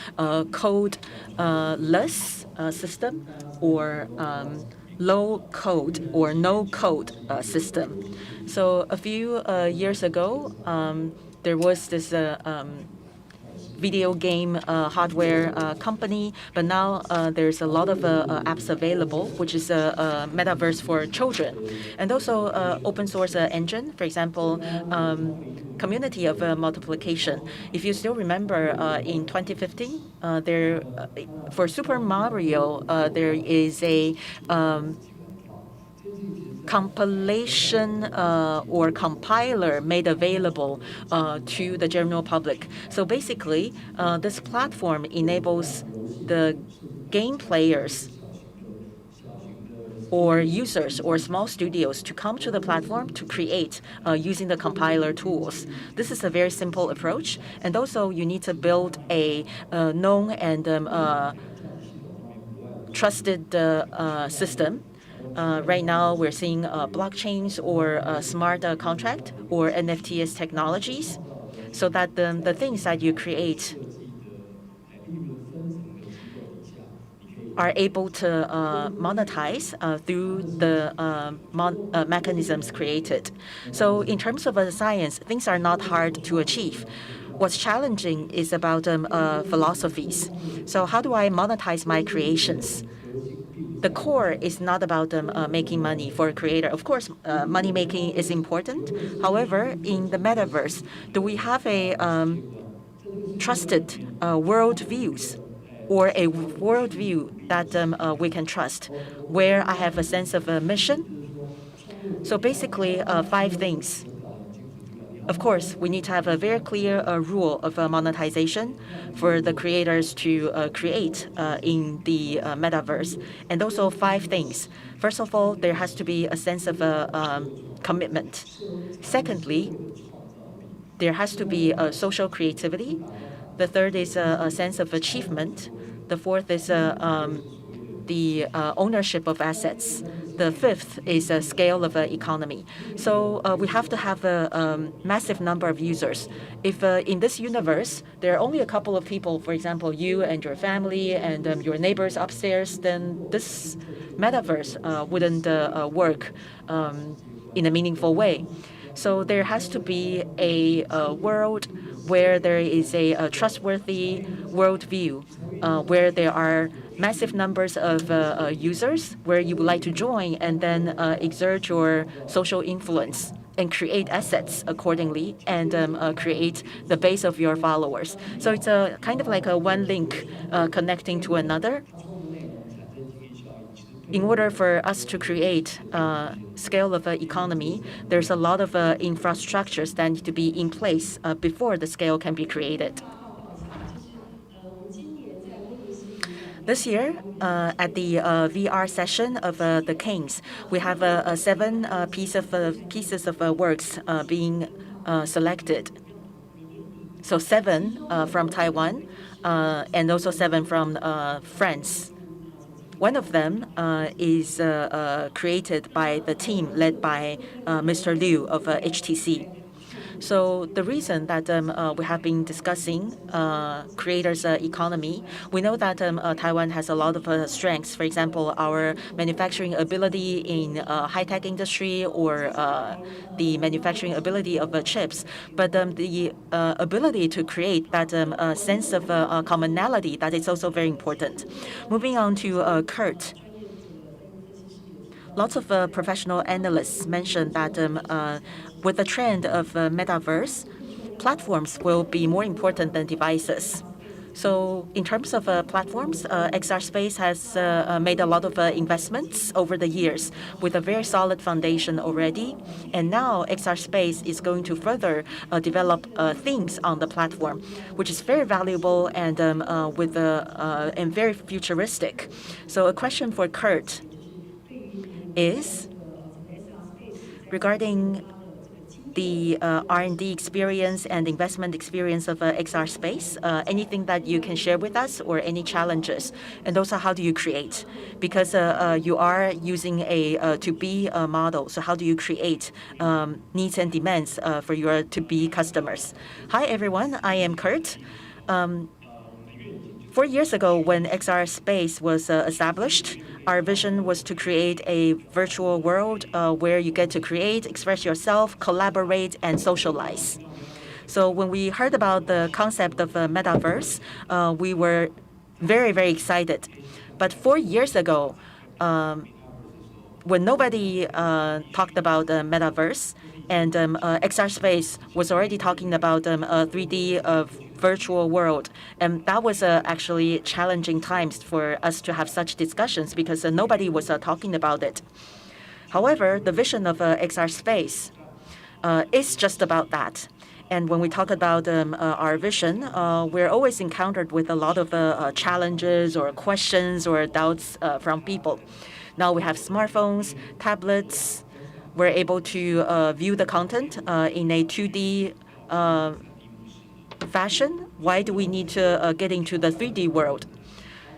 code-less system or low code or no code system. So a few years ago, there was this video game hardware company, but now there's a lot of apps available, which is a metaverse for children. And also open source engine, for example, community of multiplication. If you still remember, in 2015, for Super Mario, there is a compilation or compiler made available to the general public. So basically, this platform enables the game players or users or small studios to come to the platform to create using the compiler tools. This is a very simple approach. And also, you need to build a known and trusted system. Right now, we're seeing blockchains or smart contract or NFTs technologies, so that the things that you create are able to monetize through the mechanisms created. So in terms of science, things are not hard to achieve. What's challenging is about philosophies. So how do I monetize my creations? The core is not about making money for a creator. Of course, money making is important. However, in the metaverse, do we have a trusted worldviews or a worldview that we can trust, where I have a sense of a mission? So basically, 5 things. Of course, we need to have a very clear rule of monetization for the creators to create in the metaverse. And also 5 things. First of all, there has to be a sense of commitment. Secondly, there has to be social creativity. The third is a sense of achievement. The fourth is the ownership of assets. The fifth is a scale of economy. So we have to have a massive number of users. If in this universe, there are only a couple of people, for example, you and your family and your neighbors upstairs, then this metaverse wouldn't work in a meaningful way. So there has to be a world where there is a trustworthy worldview, where there are massive numbers of users, where you would like to join and then exert your social influence and create assets accordingly and create the base of your followers. So it's a kind of like a one link connecting to another. In order for us to create a scale of economy, there's a lot of infrastructures that need to be in place before the scale can be created. This year, at the VR session of the Kings, we have 7 pieces of works being selected. So 7 from Taiwan and also 7 from France. One of them is created by the team led by Mr. Liu of HTC. So the reason that we have been discussing creators' economy, we know that Taiwan has a lot of strengths. For example, our manufacturing ability in high-tech industry or the manufacturing ability of chips. But the ability to create that sense of commonality, that is also very important. Moving on to Kurt. Lots of professional analysts mentioned that with the trend of metaverse, platforms will be more important than devices. So in terms of platforms, XR Space has made a lot of investments over the years with a very solid foundation already. And now XR Space is going to further develop things on the platform, which is very valuable and and very futuristic. So a question for Kurt is regarding the R&D experience and investment experience of XR Space. Anything that you can share with us or any challenges? And also, how do you create? Because you are using a to-B model, so how do you create needs and demands for your to-B customers? Hi, everyone. I am Kurt. 4 years ago, when XR Space was established, our vision was to create a virtual world where you get to create, express yourself, collaborate, and socialize. So when we heard about the concept of a metaverse, we were very, very excited. But 4 years ago, when nobody talked about the metaverse, and XR Space was already talking about a 3D virtual world. And that was actually challenging times for us to have such discussions because nobody was talking about it. However, the vision of XR Space is just about that. And when we talk about our vision, we're always encountered with a lot of challenges or questions or doubts from people. Now we have smartphones, tablets. We're able to view the content in a 2D fashion. Why do we need to get into the 3D world?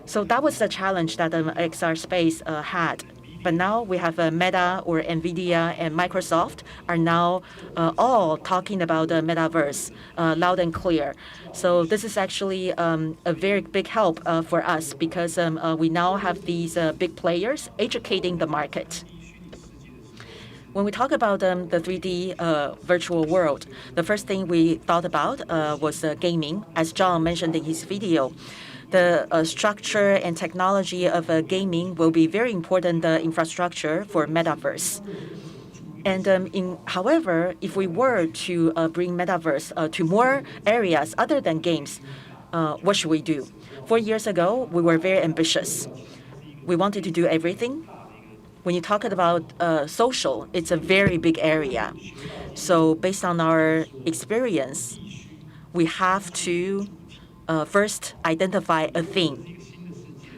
So that was the challenge that XR Space had. But now we have Meta or NVIDIA and Microsoft are now all talking about the metaverse loud and clear. So this is actually a very big help for us because we now have these big players educating the market. When we talk about the 3D virtual world, the first thing we thought about was gaming. As John mentioned in his video, the structure and technology of gaming will be very important infrastructure for metaverse. And however, if we were to bring metaverse to more areas other than games, what should we do? 4 years ago, we were very ambitious. We wanted to do everything. When you talk about social, it's a very big area. So based on our experience, we have to first identify a theme.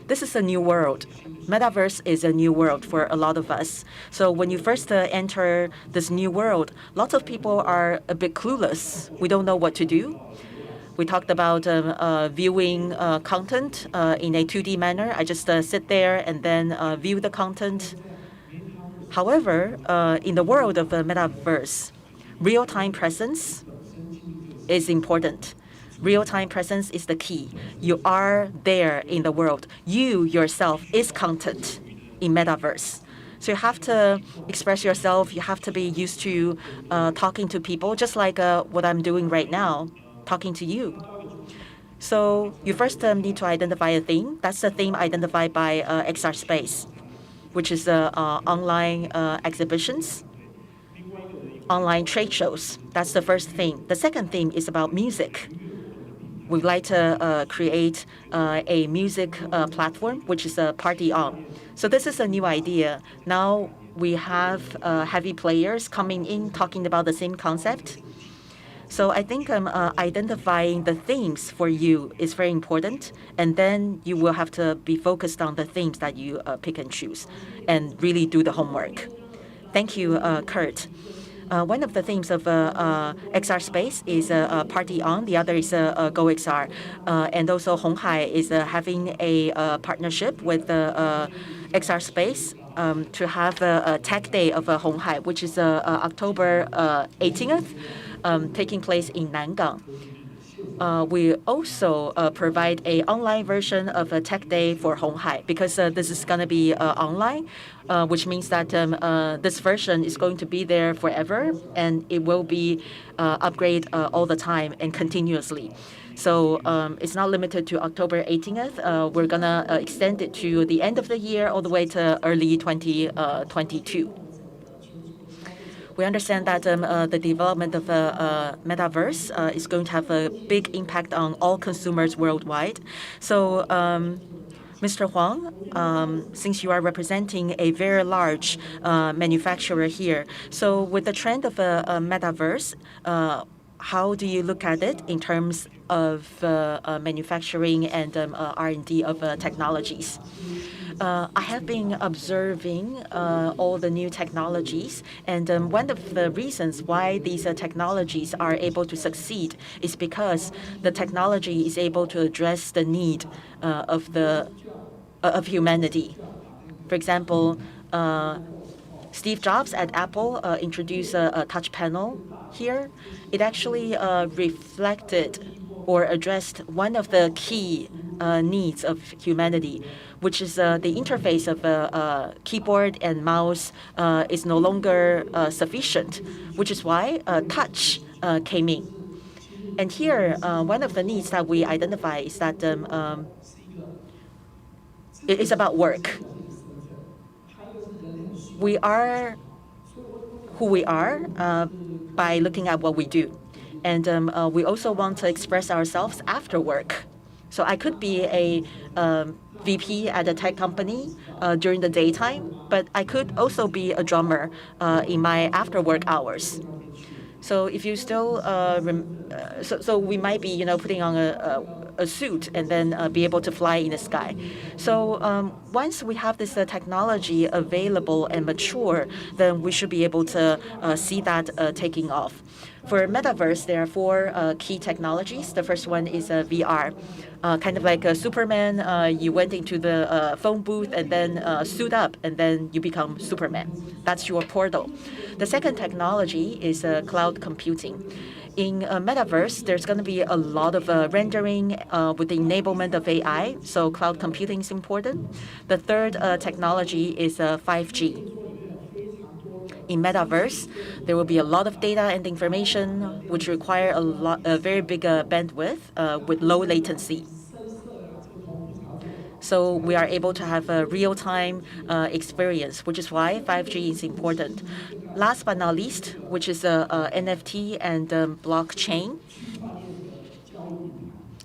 This is a new world. Metaverse is a new world for a lot of us. So when you first enter this new world, lots of people are a bit clueless. We don't know what to do. We talked about viewing content in a 2D manner. I just sit there and then view the content. However, in the world of the metaverse, real-time presence is important. Real-time presence is the key. You are there in the world. You yourself is content in metaverse. So you have to express yourself. You have to be used to talking to people, just like what I'm doing right now. talking to you. So you first need to identify a theme. That's the theme identified by XR Space, which is online exhibitions, online trade shows. That's the first theme. The second theme is about music. We'd like to create a music platform, which is a party on. So this is a new idea. Now we have heavy players coming in talking about the same concept. So I think identifying the themes for you is very important, and then you will have to be focused on the themes that you pick and choose, and really do the homework. Thank you, Kurt. One of the themes of XR Space is Party On. The other is Go XR. And also Honghai is having a partnership with XR Space to have a Tech Day of Honghai, which is October 18th, taking place in Nangang. We also provide a online version of a Tech Day for Honghai because this is going to be online, which means that this version is going to be there forever, and it will be upgraded all the time and continuously. So it's not limited to October 18th. We're going to extend it to the end of the year all the way to early 2022. We understand that the development of metaverse is going to have a big impact on all consumers worldwide. So, Mr. Huang, since you are representing a very large manufacturer here, so with the trend of metaverse, how do you look at it in terms of manufacturing and R&D of technologies? I have been observing all the new technologies, and one of the reasons why these technologies are able to succeed is because the technology is able to address the need of humanity. For example, Steve Jobs at Apple introduced a touch panel here. It actually reflected or addressed one of the key needs of humanity, which is the interface of a keyboard and mouse is no longer sufficient, which is why touch came in. And here, one of the needs that we identify is that it is about work. We are who we are by looking at what we do. And we also want to express ourselves after work. So I could be a VP at a tech company during the daytime, but I could also be a drummer in my after work hours. So if you still, so we might be, putting on a suit and then be able to fly in the sky. So once we have this technology available and mature, then we should be able to see that taking off. For metaverse, there are four key technologies. The first one is VR. Kind of like a Superman, you went into the phone booth and then suit up, and then you become Superman. That's your portal. The second technology is cloud computing. In metaverse, there's going to be a lot of rendering with the enablement of AI, so cloud computing is important. The third technology is 5G. In metaverse, there will be a lot of data and information which require a very big bandwidth with low latency. So we are able to have a real-time experience, which is why 5G is important. Last but not least, which is NFT and blockchain.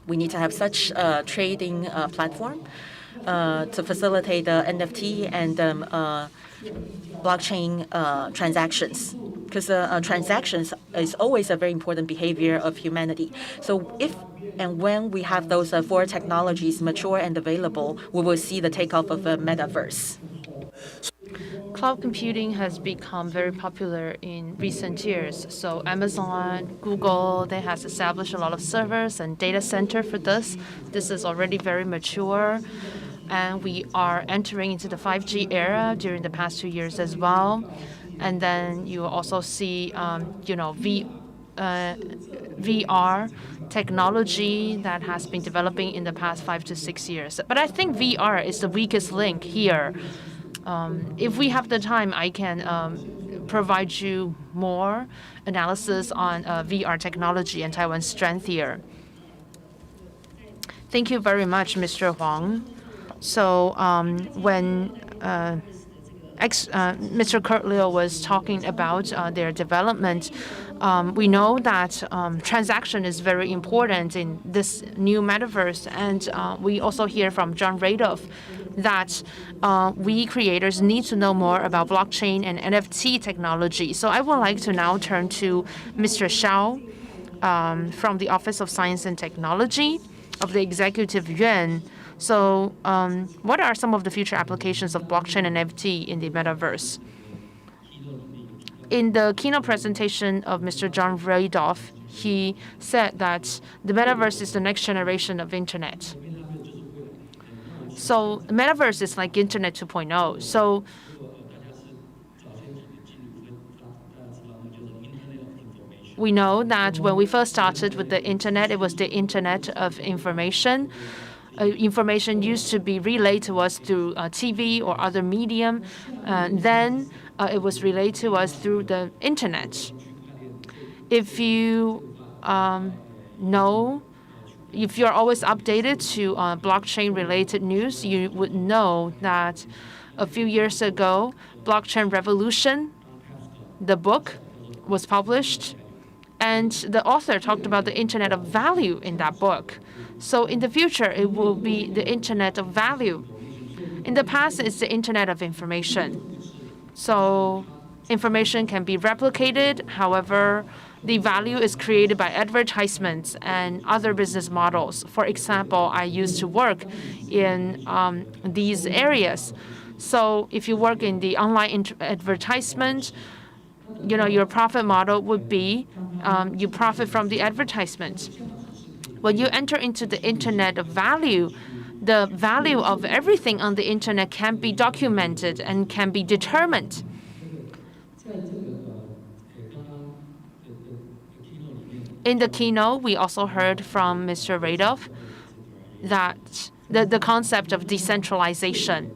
We need to have such a trading platform to facilitate the NFT and blockchain transactions, because transactions is always a very important behavior of humanity. So if and when we have those four technologies mature and available, we will see the takeoff of a metaverse. Cloud computing has become very popular in recent years. So Amazon, Google, they has established a lot of servers and data center for this. This is already very mature. And we are entering into the 5G era during the past 2 years as well. And then you also see, VR technology that has been developing in the past 5 to 6 years. But I think VR is the weakest link here. If we have the time, I can provide you more analysis on VR technology and Taiwan's strength here. Thank you very much, Mr. Huang. So when Mr. Kurt Liu was talking about their development, we know that transaction is very important in this new metaverse. And we also hear from John Radoff that we creators need to know more about blockchain and NFT technology. So I would like to now turn to Mr. Xiao from the Office of Science and Technology of the Executive Yuan. So what are some of the future applications of blockchain and NFT in the metaverse? In the keynote presentation of Mr. John Radoff, he said that the metaverse is the next generation of internet. So metaverse is like internet 2.0. So we know that when we first started with the internet, it was the internet of information. Information used to be relayed to us through TV or other medium. Then it was relayed to us through the internet. If you know, if you're always updated to blockchain-related news, you would know that a few years ago, Blockchain Revolution, the book, was published. And the author talked about the internet of value in that book. So in the future, it will be the internet of value. In the past, it's the internet of information. So information can be replicated. However, the value is created by advertisements and other business models. For example, I used to work in these areas. So if you work in the online advertisement, your profit model would be you profit from the advertisement. When you enter into the internet of value, the value of everything on the internet can be documented and can be determined. In the keynote, we also heard from Mr. Radoff that the concept of decentralization.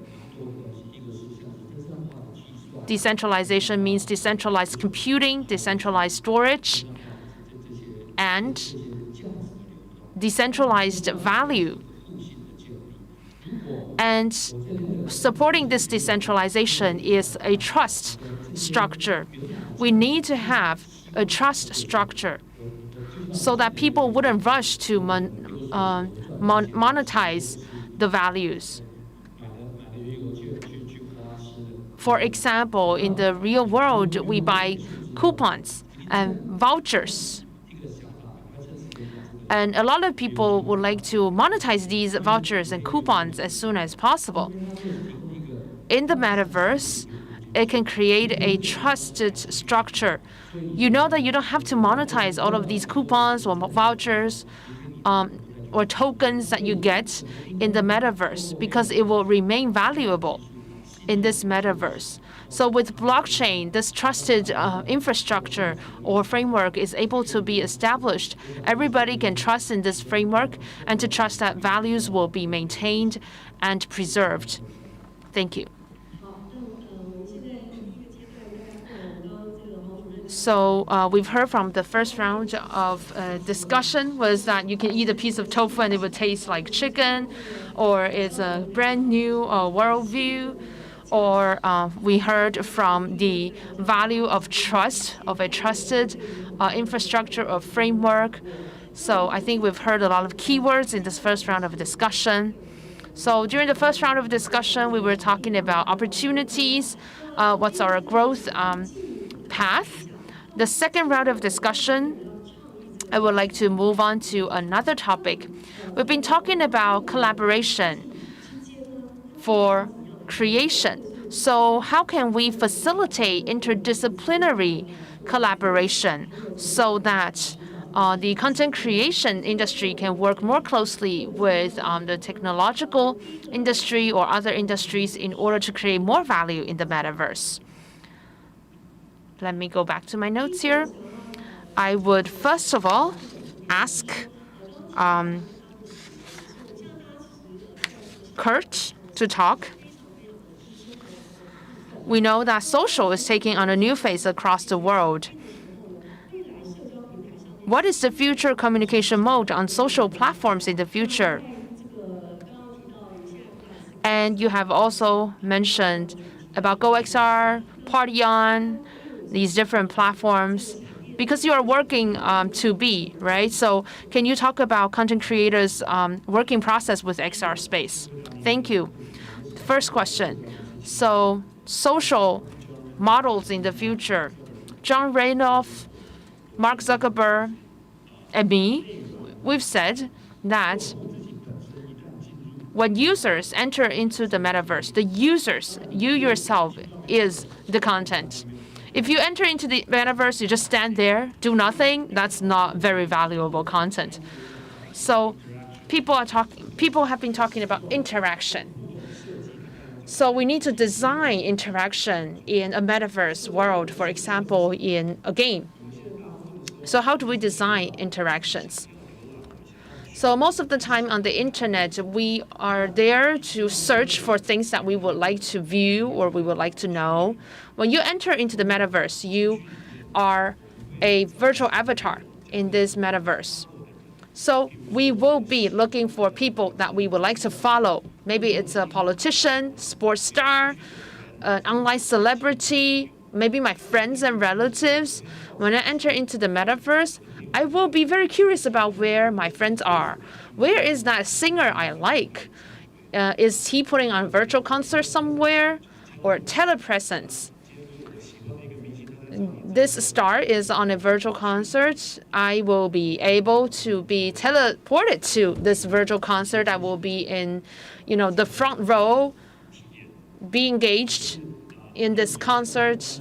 Decentralization means decentralized computing, decentralized storage, and decentralized value. And supporting this decentralization is a trust structure. We need to have a trust structure so that people wouldn't rush to monetize the values. For example, in the real world, we buy coupons and vouchers. And a lot of people would like to monetize these vouchers and coupons as soon as possible. In the metaverse, it can create a trusted structure. You know that you don't have to monetize all of these coupons or vouchers or tokens that you get in the metaverse because it will remain valuable in this metaverse. So with blockchain, this trusted infrastructure or framework is able to be established. Everybody can trust in this framework and to trust that values will be maintained and preserved. Thank you. So we've heard from the first round of discussion was that you can eat a piece of tofu and it would taste like chicken, or it's a brand new worldview. Or we heard from the value of trust, of a trusted infrastructure or framework. So I think we've heard a lot of keywords in this first round of discussion. So during the first round of discussion, we were talking about opportunities, what's our growth path. The second round of discussion, I would like to move on to another topic. We've been talking about collaboration for creation. So how can we facilitate interdisciplinary collaboration so that the content creation industry can work more closely with the technological industry or other industries in order to create more value in the metaverse? Let me go back to my notes here. I would first of all ask Kurt to talk. We know that social is taking on a new phase across the world. What is the future communication mode on social platforms in the future? And you have also mentioned about GoXR, Party On, these different platforms, because you are working to be, right? So can you talk about content creators' working process with XR space? Thank you. First question. So social models in the future. John Randolph, Mark Zuckerberg, and me, we've said that when users enter into the metaverse, the users, you yourself, is the content. If you enter into the metaverse, you just stand there, do nothing, that's not very valuable content. So people have been talking about interaction. So we need to design interaction in a metaverse world, for example, in a game. So how do we design interactions? So most of the time on the internet, we are there to search for things that we would like to view or we would like to know. When you enter into the metaverse, you are a virtual avatar in this metaverse. So we will be looking for people that we would like to follow. Maybe it's a politician, sports star, an online celebrity, maybe my friends and relatives. When I enter into the metaverse, I will be very curious about where my friends are. Where is that singer I like? Is he putting on a virtual concert somewhere? Or telepresence? This star is on a virtual concert. I will be able to be teleported to this virtual concert. I will be in, the front row, be engaged in this concert.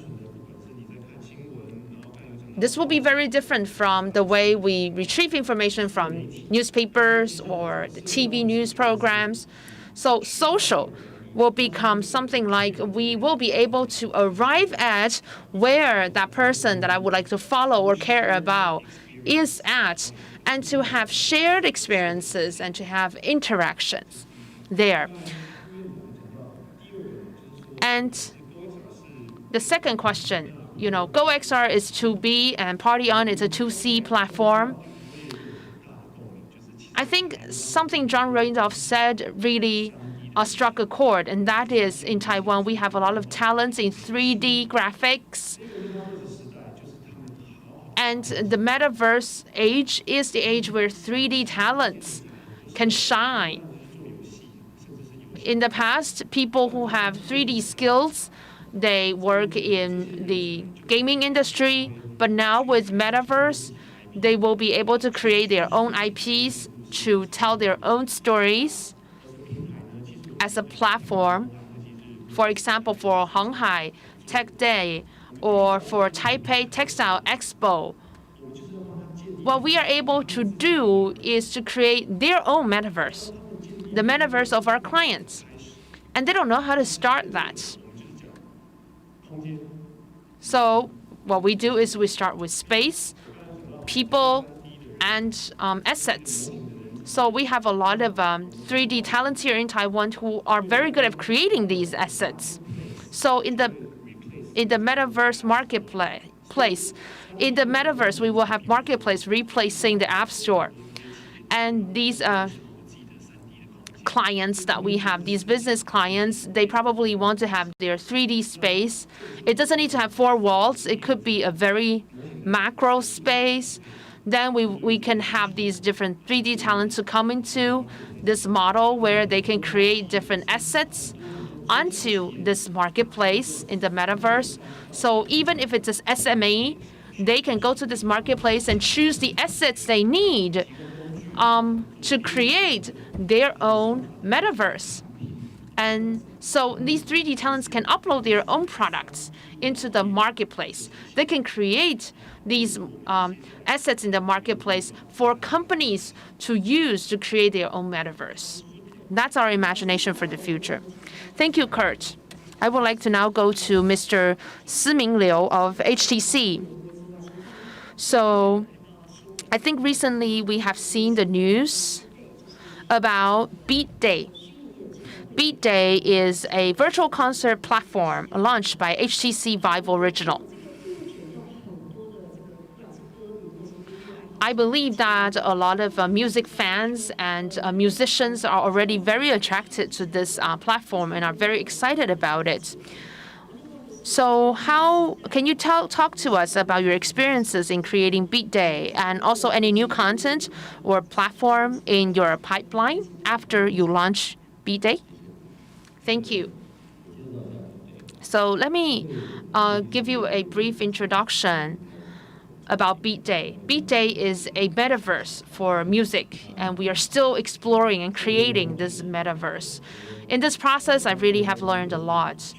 This will be very different from the way we retrieve information from newspapers or the TV news programs. So social will become something like we will be able to arrive at where that person that I would like to follow or care about is at, and to have shared experiences and to have interactions there. And the second question, GoXR is 2B and Party On is a 2C platform. I think something John Randolph said really struck a chord, and that is in Taiwan we have a lot of talents in 3D graphics. And the metaverse age is the age where 3D talents can shine. In the past, people who have 3D skills, they work in the gaming industry, but now with metaverse, they will be able to create their own IPs to tell their own stories as a platform. For example, for Honghai Tech Day or for Taipei Textile Expo, what we are able to do is to create their own metaverse, the metaverse of our clients. And they don't know how to start that. So what we do is we start with space, people, and assets. So we have a lot of 3D talents here in Taiwan who are very good at creating these assets. So in the metaverse marketplace, in the metaverse, we will have marketplace replacing the app store. And these clients that we have, these business clients, they probably want to have their 3D space. It doesn't need to have 4 walls. It could be a very macro space. Then we can have these different 3D talents to come into this model where they can create different assets onto this marketplace in the metaverse. So even if it's an SME, they can go to this marketplace and choose the assets they need to create their own metaverse. And so these 3D talents can upload their own products into the marketplace. They can create these assets in the marketplace for companies to use to create their own metaverse. That's our imagination for the future. Thank you, Kurt. I would like to now go to Mr. Siming Liu of HTC. So I think recently we have seen the news about Beat Day. Beat Day is a virtual concert platform launched by HTC Vive Original. I believe that a lot of music fans and musicians are already very attracted to this platform and are very excited about it. So how can you talk to us about your experiences in creating Beat Day and also any new content or platform in your pipeline after you launch Beat Day? Thank you. So let me give you a brief introduction about Beat Day. Beat Day is a metaverse for music, and we are still exploring and creating this metaverse. In this process, I really have learned a lot.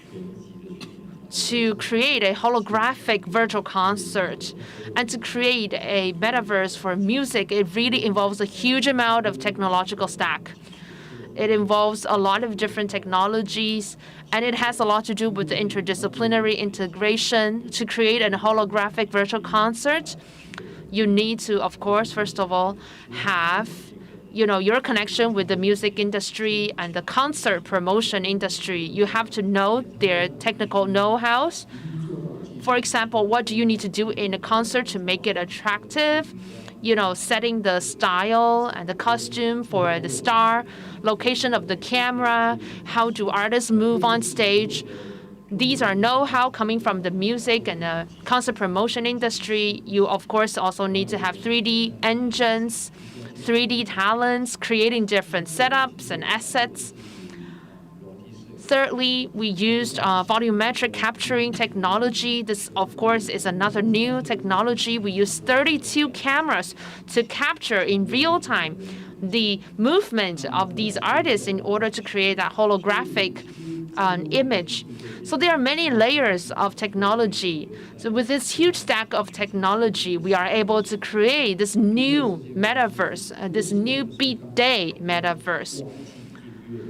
To create a holographic virtual concert and to create a metaverse for music, it really involves a huge amount of technological stack. It involves a lot of different technologies, and it has a lot to do with the interdisciplinary integration. To create a holographic virtual concert, you need to, of course, first of all, have your connection with the music industry and the concert promotion industry. You have to know their technical know-hows. For example, what do you need to do in a concert to make it attractive? Setting the style and the costume for the star, location of the camera, how do artists move on stage. These are know-how coming from the music and the concert promotion industry. You, of course, also need to have 3D engines, 3D talents, creating different setups and assets. Thirdly, we used volumetric capturing technology. This, of course, is another new technology. We use 32 cameras to capture in real time the movement of these artists in order to create that holographic image. So there are many layers of technology. So with this huge stack of technology, we are able to create this new metaverse, this new Beat Day metaverse.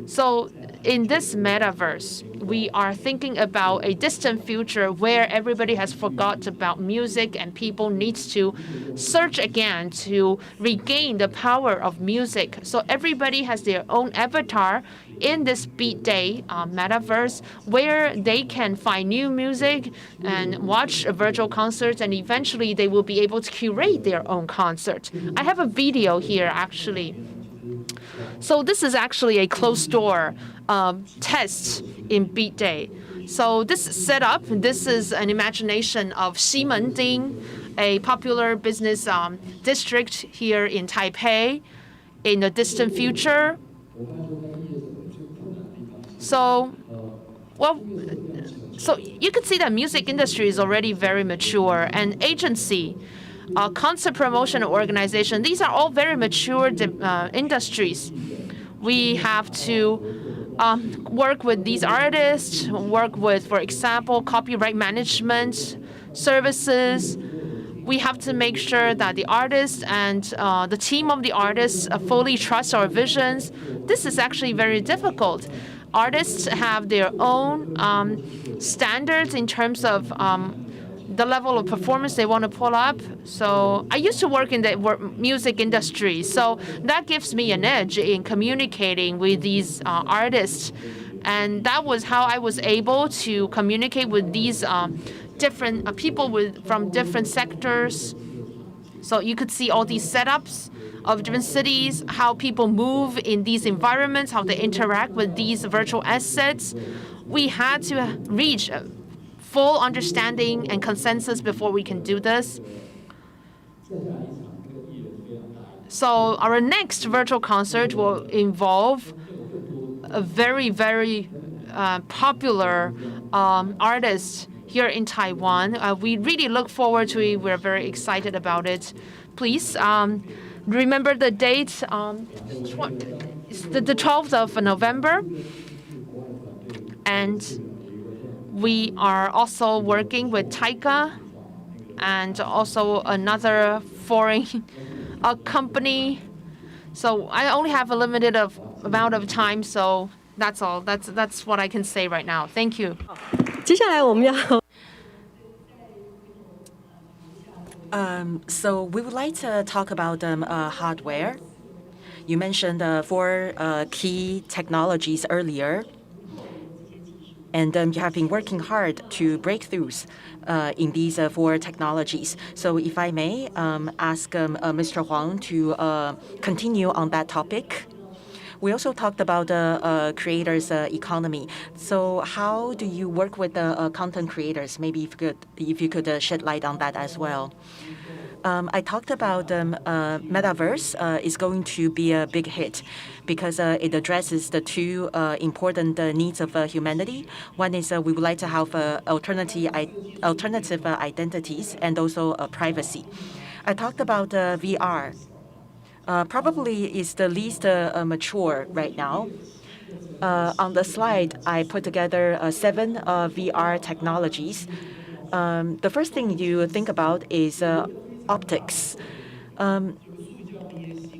So in this metaverse, we are thinking about a distant future where everybody has forgot about music and people need to search again to regain the power of music. So everybody has their own avatar in this Beat Day metaverse where they can find new music and watch virtual concerts, and eventually they will be able to curate their own concert. I have a video here actually. So this is actually a closed-door test in Beat Day. So this setup, this is an imagination of Ximending, a popular business district here in Taipei in the distant future. So you can see that music industry is already very mature, and agency, concert promotion organization, these are all very mature industries. We have to work with these artists, work with, for example, copyright management services. We have to make sure that the artists and the team of the artists fully trust our visions. This is actually very difficult. Artists have their own standards in terms of the level of performance they want to pull up. So I used to work in the music industry, so that gives me an edge in communicating with these artists. And that was how I was able to communicate with these different people from different sectors. So you could see all these setups of different cities, how people move in these environments, how they interact with these virtual assets. We had to reach full understanding and consensus before we can do this. So our next virtual concert will involve a very, very popular artist here in Taiwan. We really look forward to it. We're very excited about it. Please remember the date. It's the 12th of November. And we are also working with Taika and also another foreign company. So I only have a limited amount of time, so that's all. That's what I can say right now. Thank you. 接下来我们要 So we would like to talk about hardware. You mentioned 4 key technologies earlier, and you have been working hard to breakthroughs in these 4 technologies. So if I may ask Mr. Huang to continue on that topic. We also talked about the creators' economy. So how do you work with the content creators? Maybe if you could shed light on that as well. I talked about Metaverse is going to be a big hit because it addresses the 2 important needs of humanity. One is we would like to have alternative identities and also privacy. I talked about VR. Probably is the least mature right now. On the slide, I put together 7 VR technologies. The first thing you think about is optics.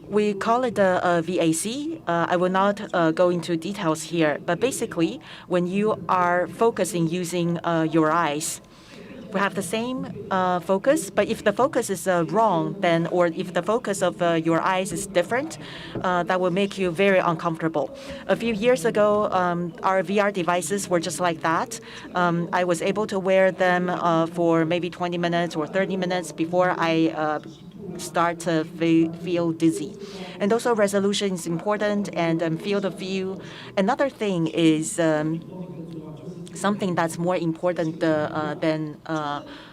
We call it VAC. I will not go into details here, but basically, when you are focusing using your eyes, we have the same focus, but if the focus is wrong, then, or if the focus of your eyes is different, that will make you very uncomfortable. A few years ago, our VR devices were just like that. I was able to wear them for maybe 20 minutes or 30 minutes before I start to feel dizzy. And also resolution is important, and field of view. Another thing is something that's more important than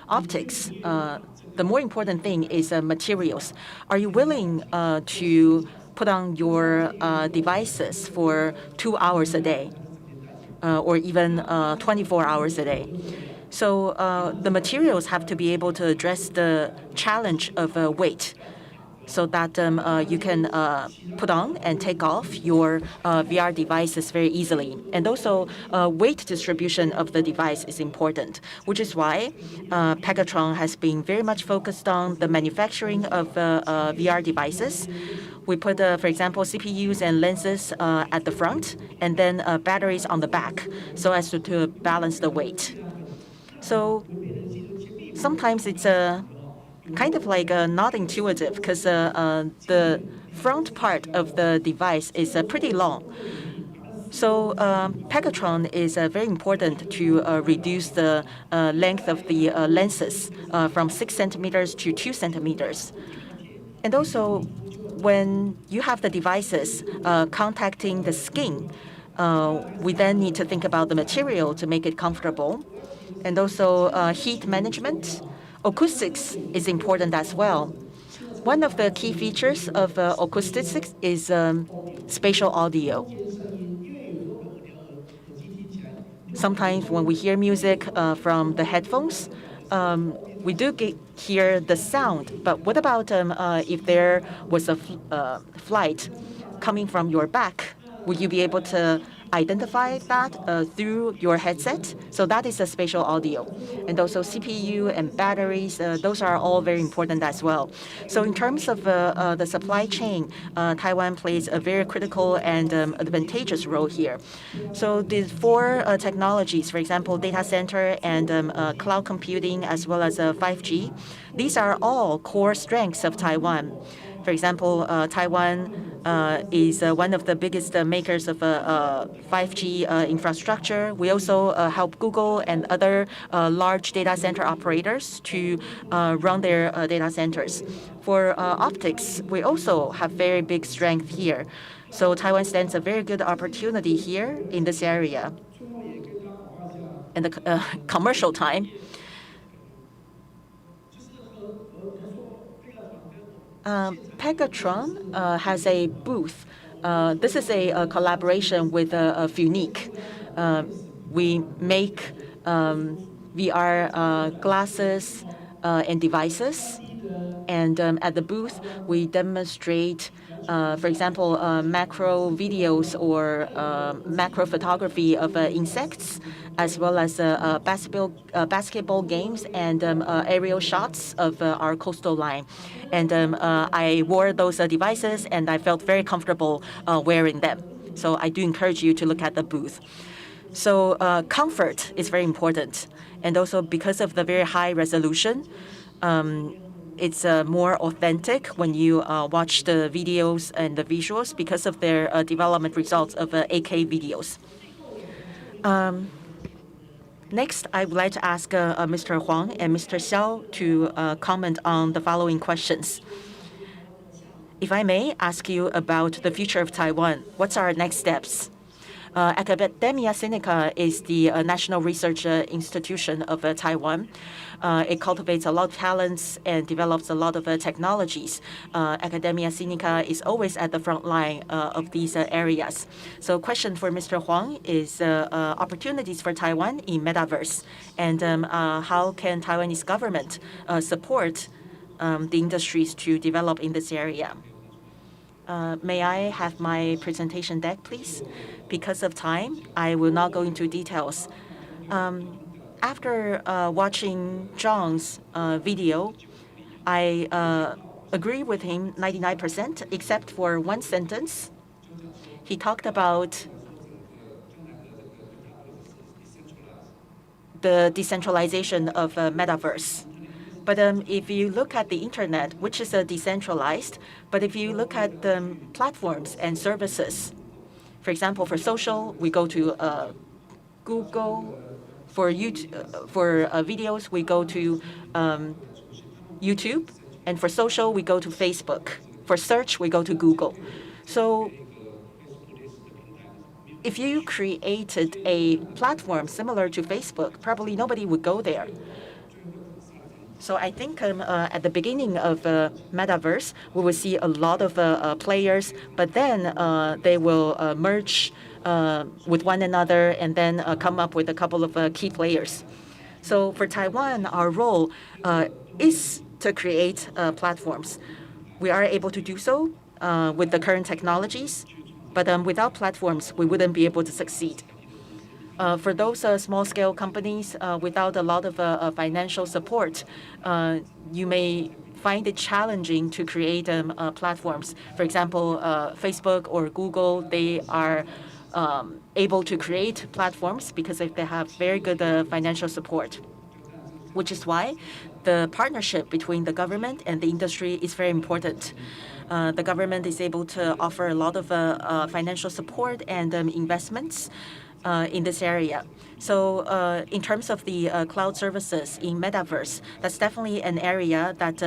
optics. The more important thing is materials. Are you willing to put on your devices for 2 hours a day or even 24 hours a day? So the materials have to be able to address the challenge of weight, so that you can put on and take off your VR devices very easily. And also, weight distribution of the device is important, which is why Pegatron has been very much focused on the manufacturing of VR devices. We put, for example, CPUs and lenses at the front, and then batteries on the back, so as to balance the weight. So sometimes it's kind of like not intuitive, because the front part of the device is pretty long. So Pegatron is very important to reduce the length of the lenses from 6 centimeters to 2 centimeters. And also, when you have the devices contacting the skin, we then need to think about the material to make it comfortable. And also heat management. Acoustics is important as well. One of the key features of acoustics is spatial audio. Sometimes when we hear music from the headphones, we do hear the sound. But what about if there was a flight coming from your back? Would you be able to identify that through your headset? So that is a spatial audio. And also CPU and batteries, those are all very important as well. So in terms of the supply chain, Taiwan plays a very critical and advantageous role here. So these 4 technologies, for example, data center and cloud computing, as well as 5G, these are all core strengths of Taiwan. For example, Taiwan is one of the biggest makers of 5G infrastructure. We also help Google and other large data center operators to run their data centers. For optics, we also have very big strength here. So Taiwan stands a very good opportunity here in this area. And the commercial time. Pegatron has a booth. This is a collaboration with Unique. We make VR glasses and devices. And at the booth, we demonstrate, for example, macro videos or macro photography of insects, as well as basketball games and aerial shots of our coastal line. And I wore those devices, and I felt very comfortable wearing them. So I do encourage you to look at the booth. So comfort is very important. And also because of the very high resolution, it's more authentic when you watch the videos and the visuals because of their development results of 8K videos. Next, I would like to ask Mr. Huang and Mr. Xiao to comment on the following questions. If I may ask you about the future of Taiwan, what's our next steps? Academia Sinica is the national research institution of Taiwan. It cultivates a lot of talents and develops a lot of technologies. Academia Sinica is always at the front line of these areas. So question for Mr. Huang is opportunities for Taiwan in Metaverse, and how can Taiwanese government support the industries to develop in this area? May I have my presentation deck, please? Because of time, I will not go into details. After watching John's video, I agree with him 99%, except for one sentence. He talked about the decentralization of Metaverse. But if you look at the internet, which is decentralized, but if you look at the platforms and services, for example, for social, we go to Google. For YouTube, for videos, we go to YouTube. And for social, we go to Facebook. For search, we go to Google. So if you created a platform similar to Facebook, probably nobody would go there. So I think at the beginning of Metaverse, we will see a lot of players, but then they will merge with one another and then come up with a couple of key players. So for Taiwan, our role is to create platforms. We are able to do so with the current technologies, but without platforms, we wouldn't be able to succeed. For those small-scale companies without a lot of financial support, you may find it challenging to create platforms. For example, Facebook or Google, they are able to create platforms because they have very good financial support, which is why the partnership between the government and the industry is very important. The government is able to offer a lot of financial support and investments in this area. So in terms of the cloud services in Metaverse, that's definitely an area that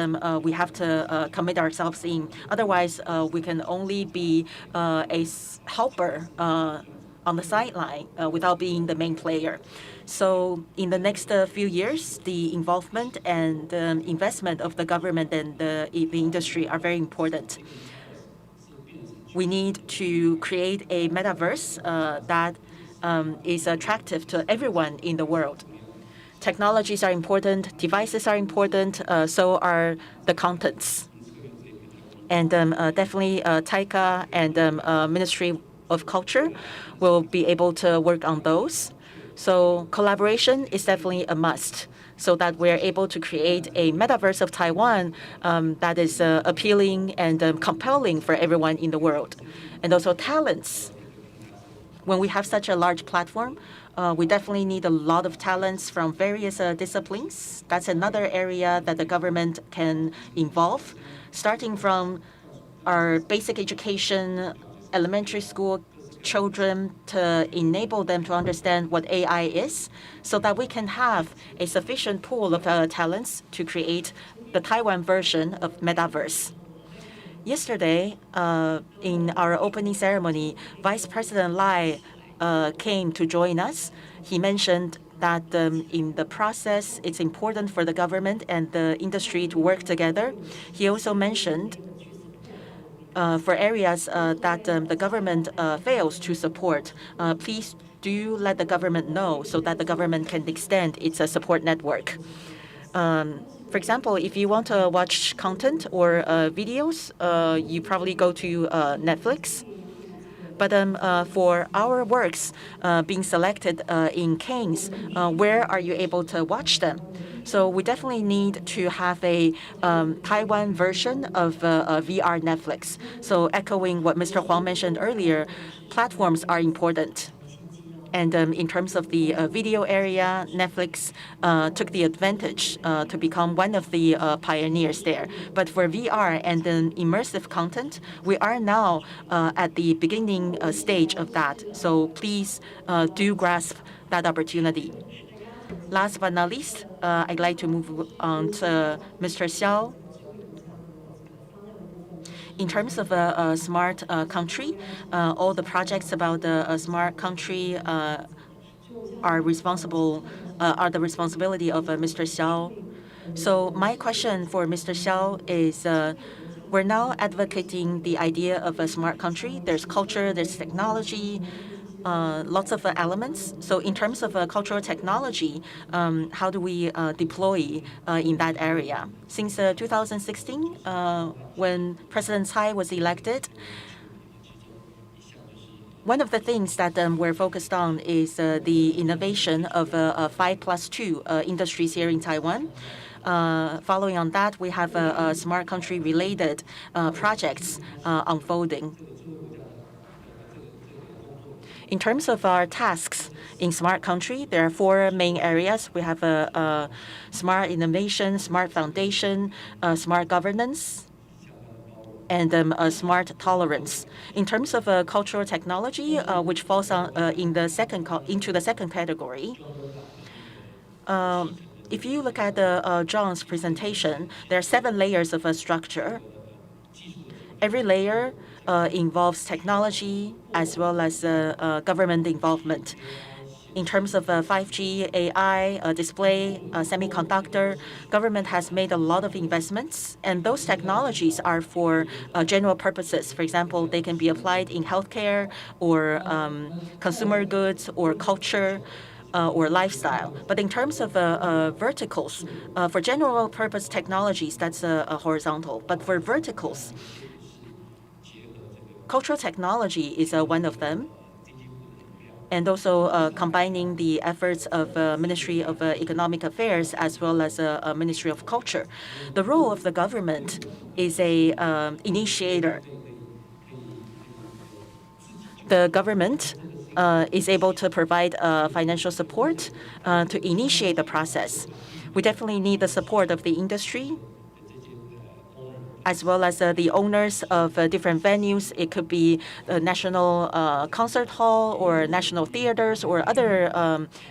we have to commit ourselves in. Otherwise, we can only be a helper on the sideline without being the main player. So in the next few years, the involvement and investment of the government and the industry are very important. We need to create a metaverse that is attractive to everyone in the world. Technologies are important, devices are important, so are the contents. And definitely TAICA and Ministry of Culture will be able to work on those. So collaboration is definitely a must so that we're able to create a metaverse of Taiwan that is appealing and compelling for everyone in the world. And also talents. When we have such a large platform, we definitely need a lot of talents from various disciplines. That's another area that the government can involve, starting from our basic education, elementary school children, to enable them to understand what AI is, so that we can have a sufficient pool of talents to create the Taiwan version of Metaverse. Yesterday, in our opening ceremony, Vice President Lai came to join us. He mentioned that in the process, it's important for the government and the industry to work together. He also mentioned for areas that the government fails to support, please do let the government know so that the government can extend its support network. For example, if you want to watch content or videos, you probably go to Netflix. But for our works being selected in Cannes, where are you able to watch them? So we definitely need to have a Taiwan version of VR Netflix. So echoing what Mr. Huang mentioned earlier, platforms are important. And in terms of the video area, Netflix took the advantage to become one of the pioneers there. But for VR and then immersive content, we are now at the beginning stage of that. So please do grasp that opportunity. Last but not least, I'd like to move on to Mr. Xiao. In terms of a smart country, all the projects about a smart country are the responsibility of Mr. Xiao. So my question for Mr. Xiao is, we're now advocating the idea of a smart country. There's culture, there's technology, lots of elements. So in terms of cultural technology, how do we deploy in that area? Since 2016, when President Tsai was elected, one of the things that we're focused on is the innovation of 5+2 industries here in Taiwan. Following on that, we have smart country-related projects unfolding. In terms of our tasks in smart country, there are 4 main areas. We have smart innovation, smart foundation, smart governance, and smart tolerance. In terms of cultural technology, which falls into the second category, if you look at John's presentation, there are 7 layers of a structure. Every layer involves technology as well as government involvement. In terms of 5G, AI, display, semiconductor, government has made a lot of investments, and those technologies are for general purposes. For example, they can be applied in healthcare or consumer goods or culture or lifestyle. But in terms of verticals, for general purpose technologies, that's a horizontal. But for verticals, cultural technology is one of them, and also combining the efforts of Ministry of Economic Affairs as well as Ministry of Culture. The role of the government is a initiator. The government is able to provide financial support to initiate the process. We definitely need the support of the industry as well as the owners of different venues. It could be the National Concert Hall or national theaters or other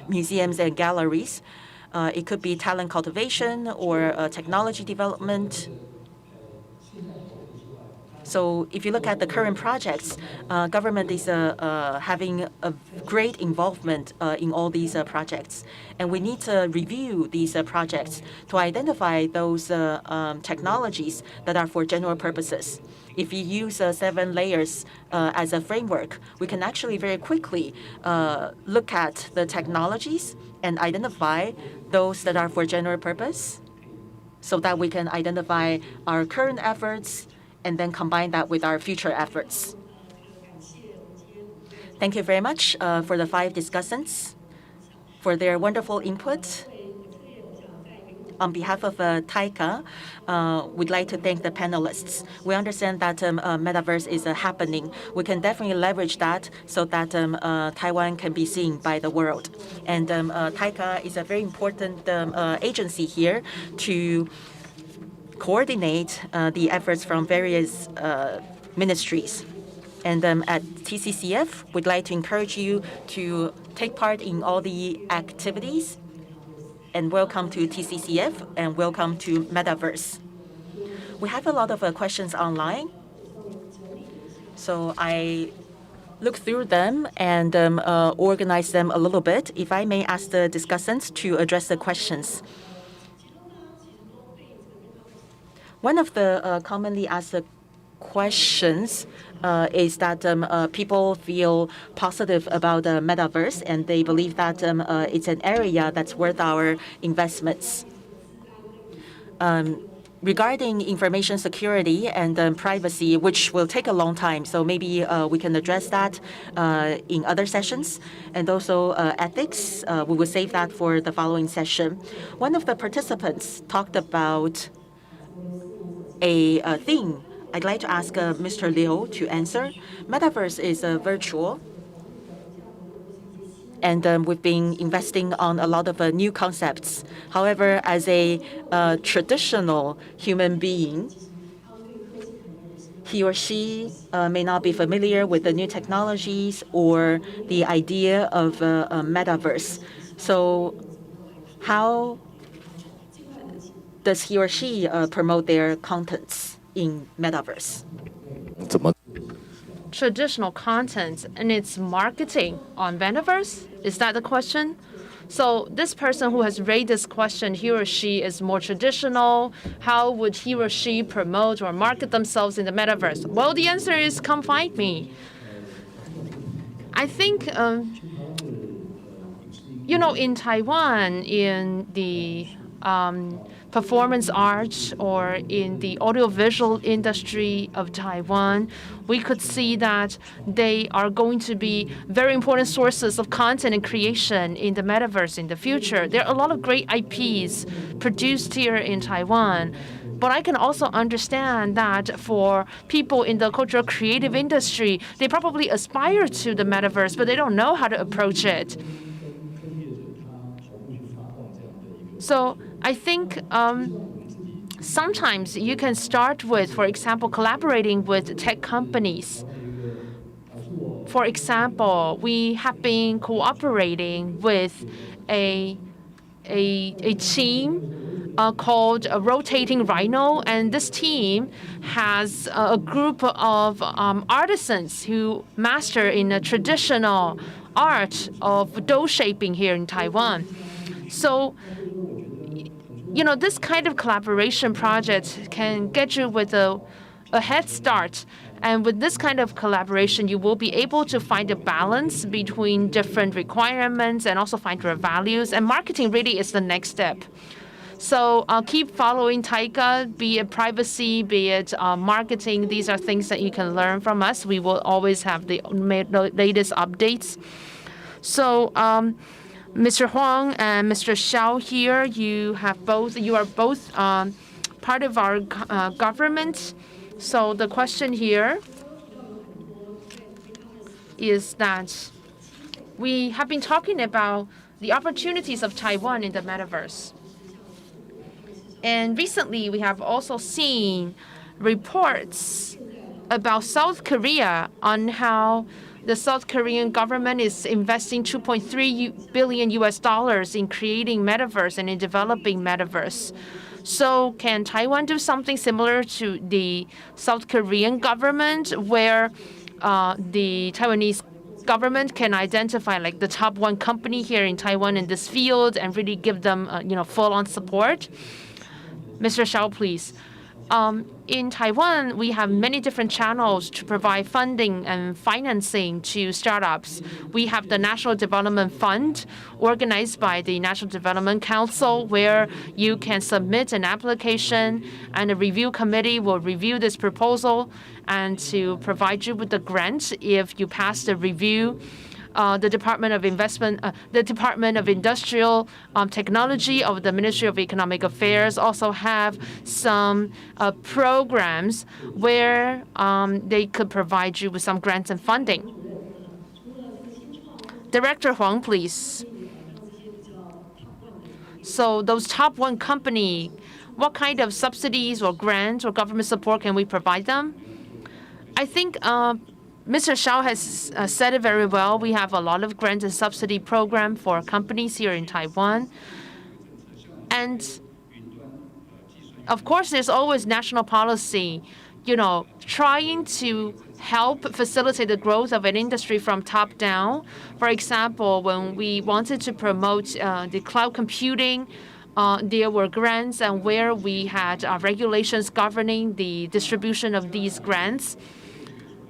museums and galleries. It could be talent cultivation or technology development. So if you look at the current projects, government is having a great involvement in all these projects. And we need to review these projects to identify those technologies that are for general purposes. If you use 7 layers as a framework, we can actually very quickly look at the technologies and identify those that are for general purpose so that we can identify our current efforts and then combine that with our future efforts. Thank you very much for the 5 discussants for their wonderful input. On behalf of TAICA, we'd like to thank the panelists. We understand that Metaverse is happening. We can definitely leverage that so that Taiwan can be seen by the world. And TAICA is a very important agency here to coordinate the efforts from various ministries. And at TCCF, we'd like to encourage you to take part in all the activities. And welcome to TCCF and welcome to Metaverse. We have a lot of questions online. So I look through them and organize them a little bit. If I may ask the discussants to address the questions. One of the commonly asked questions is that people feel positive about the Metaverse and they believe that it's an area that's worth our investments. Regarding information security and privacy, which will take a long time, so maybe we can address that in other sessions. And also ethics, we will save that for the following session. One of the participants talked about a thing. I'd like to ask Mr. Liu to answer. Metaverse is virtual. and we've been investing on a lot of new concepts. However, as a traditional human being, he or she may not be familiar with the new technologies or the idea of a metaverse. So how does he or she promote their contents in metaverse? Traditional content and its marketing on metaverse? Is that the question? So this person who has raised this question, he or she is more traditional. How would he or she promote or market themselves in the metaverse? Well, the answer is come find me. I think, in Taiwan, in the performance arts or in the audiovisual industry of Taiwan, we could see that they are going to be very important sources of content and creation in the metaverse in the future. There are a lot of great IPs produced here in Taiwan. But I can also understand that for people in the cultural creative industry, they probably aspire to the metaverse, but they don't know how to approach it. So I think sometimes you can start with, for example, collaborating with tech companies. For example, we have been cooperating with a team called Rotating Rhino, and this team has a group of artisans who master in a traditional art of dough shaping here in Taiwan. So this kind of collaboration project can get you with a head start. And with this kind of collaboration, you will be able to find a balance between different requirements and also find your values. And marketing really is the next step. So keep following Taika, be it privacy, be it marketing. These are things that you can learn from us. We will always have the latest updates. So Mr. Huang and Mr. Xiao here, you are both part of our government. So the question here is that we have been talking about the opportunities of Taiwan in the metaverse. And recently, we have also seen reports about South Korea on how the South Korean government is investing $2.3 billion in creating metaverse and in developing metaverse. So can Taiwan do something similar to the South Korean government, where the Taiwanese government can identify like the top one company here in Taiwan in this field and really give them full-on support? Mr. Xiao, please. In Taiwan, we have many different channels to provide funding and financing to startups. We have the National Development Fund, organized by the National Development Council, where you can submit an application and a review committee will review this proposal and to provide you with the grant if you pass the review. The Department of Industrial Technology of the Ministry of Economic Affairs also have some programs where they could provide you with some grants and funding. Director Huang, please. So those top one company, what kind of subsidies or grants or government support can we provide them? I think Mr. Xiao has said it very well. We have a lot of grant and subsidy program for companies here in Taiwan. And of course, there's always national policy, trying to help facilitate the growth of an industry from top down. For example, when we wanted to promote the cloud computing, there were grants and where we had regulations governing the distribution of these grants.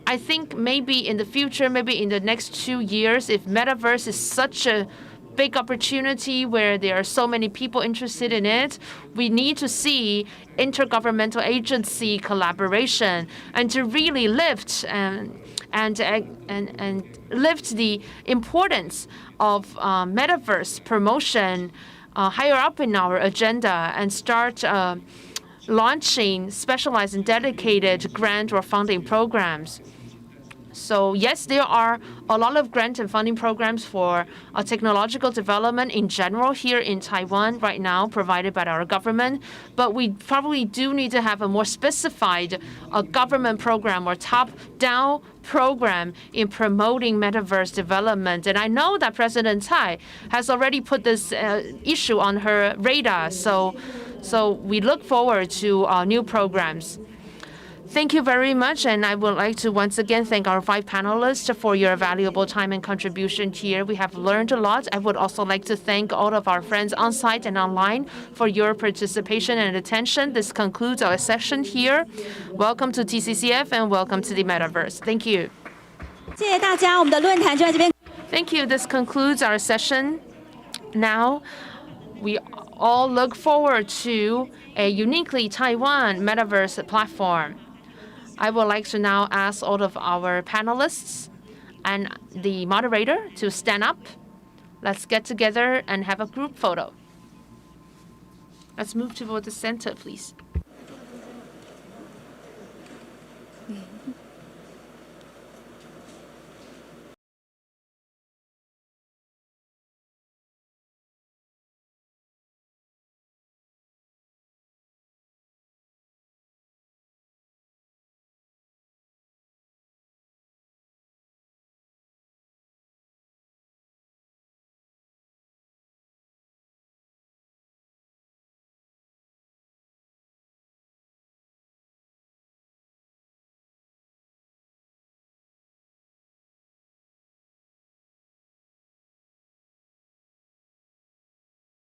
I think maybe in the future, maybe in the next 2 years, if metaverse is such a big opportunity where there are so many people interested in it, we need to see intergovernmental agency collaboration and to really lift and lift the importance of metaverse promotion higher up in our agenda and start launching specialized and dedicated grant or funding programs. So yes, there are a lot of grant and funding programs for technological development in general here in Taiwan right now, provided by our government. But we probably do need to have a more specified government program or top-down program in promoting metaverse development. And I know that President Tsai has already put this issue on her radar. So we look forward to new programs. Thank you very much, and I would like to once again thank our 5 panelists for your valuable time and contribution here. We have learned a lot. I would also like to thank all of our friends on site and online for your participation and attention. This concludes our session here. Welcome to TCCF and welcome to the Metaverse. Thank you. 谢谢大家，我们的论坛就在这边。Thank you. This concludes our session. Now, we all look forward to a uniquely Taiwan Metaverse platform. I would like to now ask all of our panelists and the moderator to stand up. Let's get together and have a group photo. Let's move toward the center, please.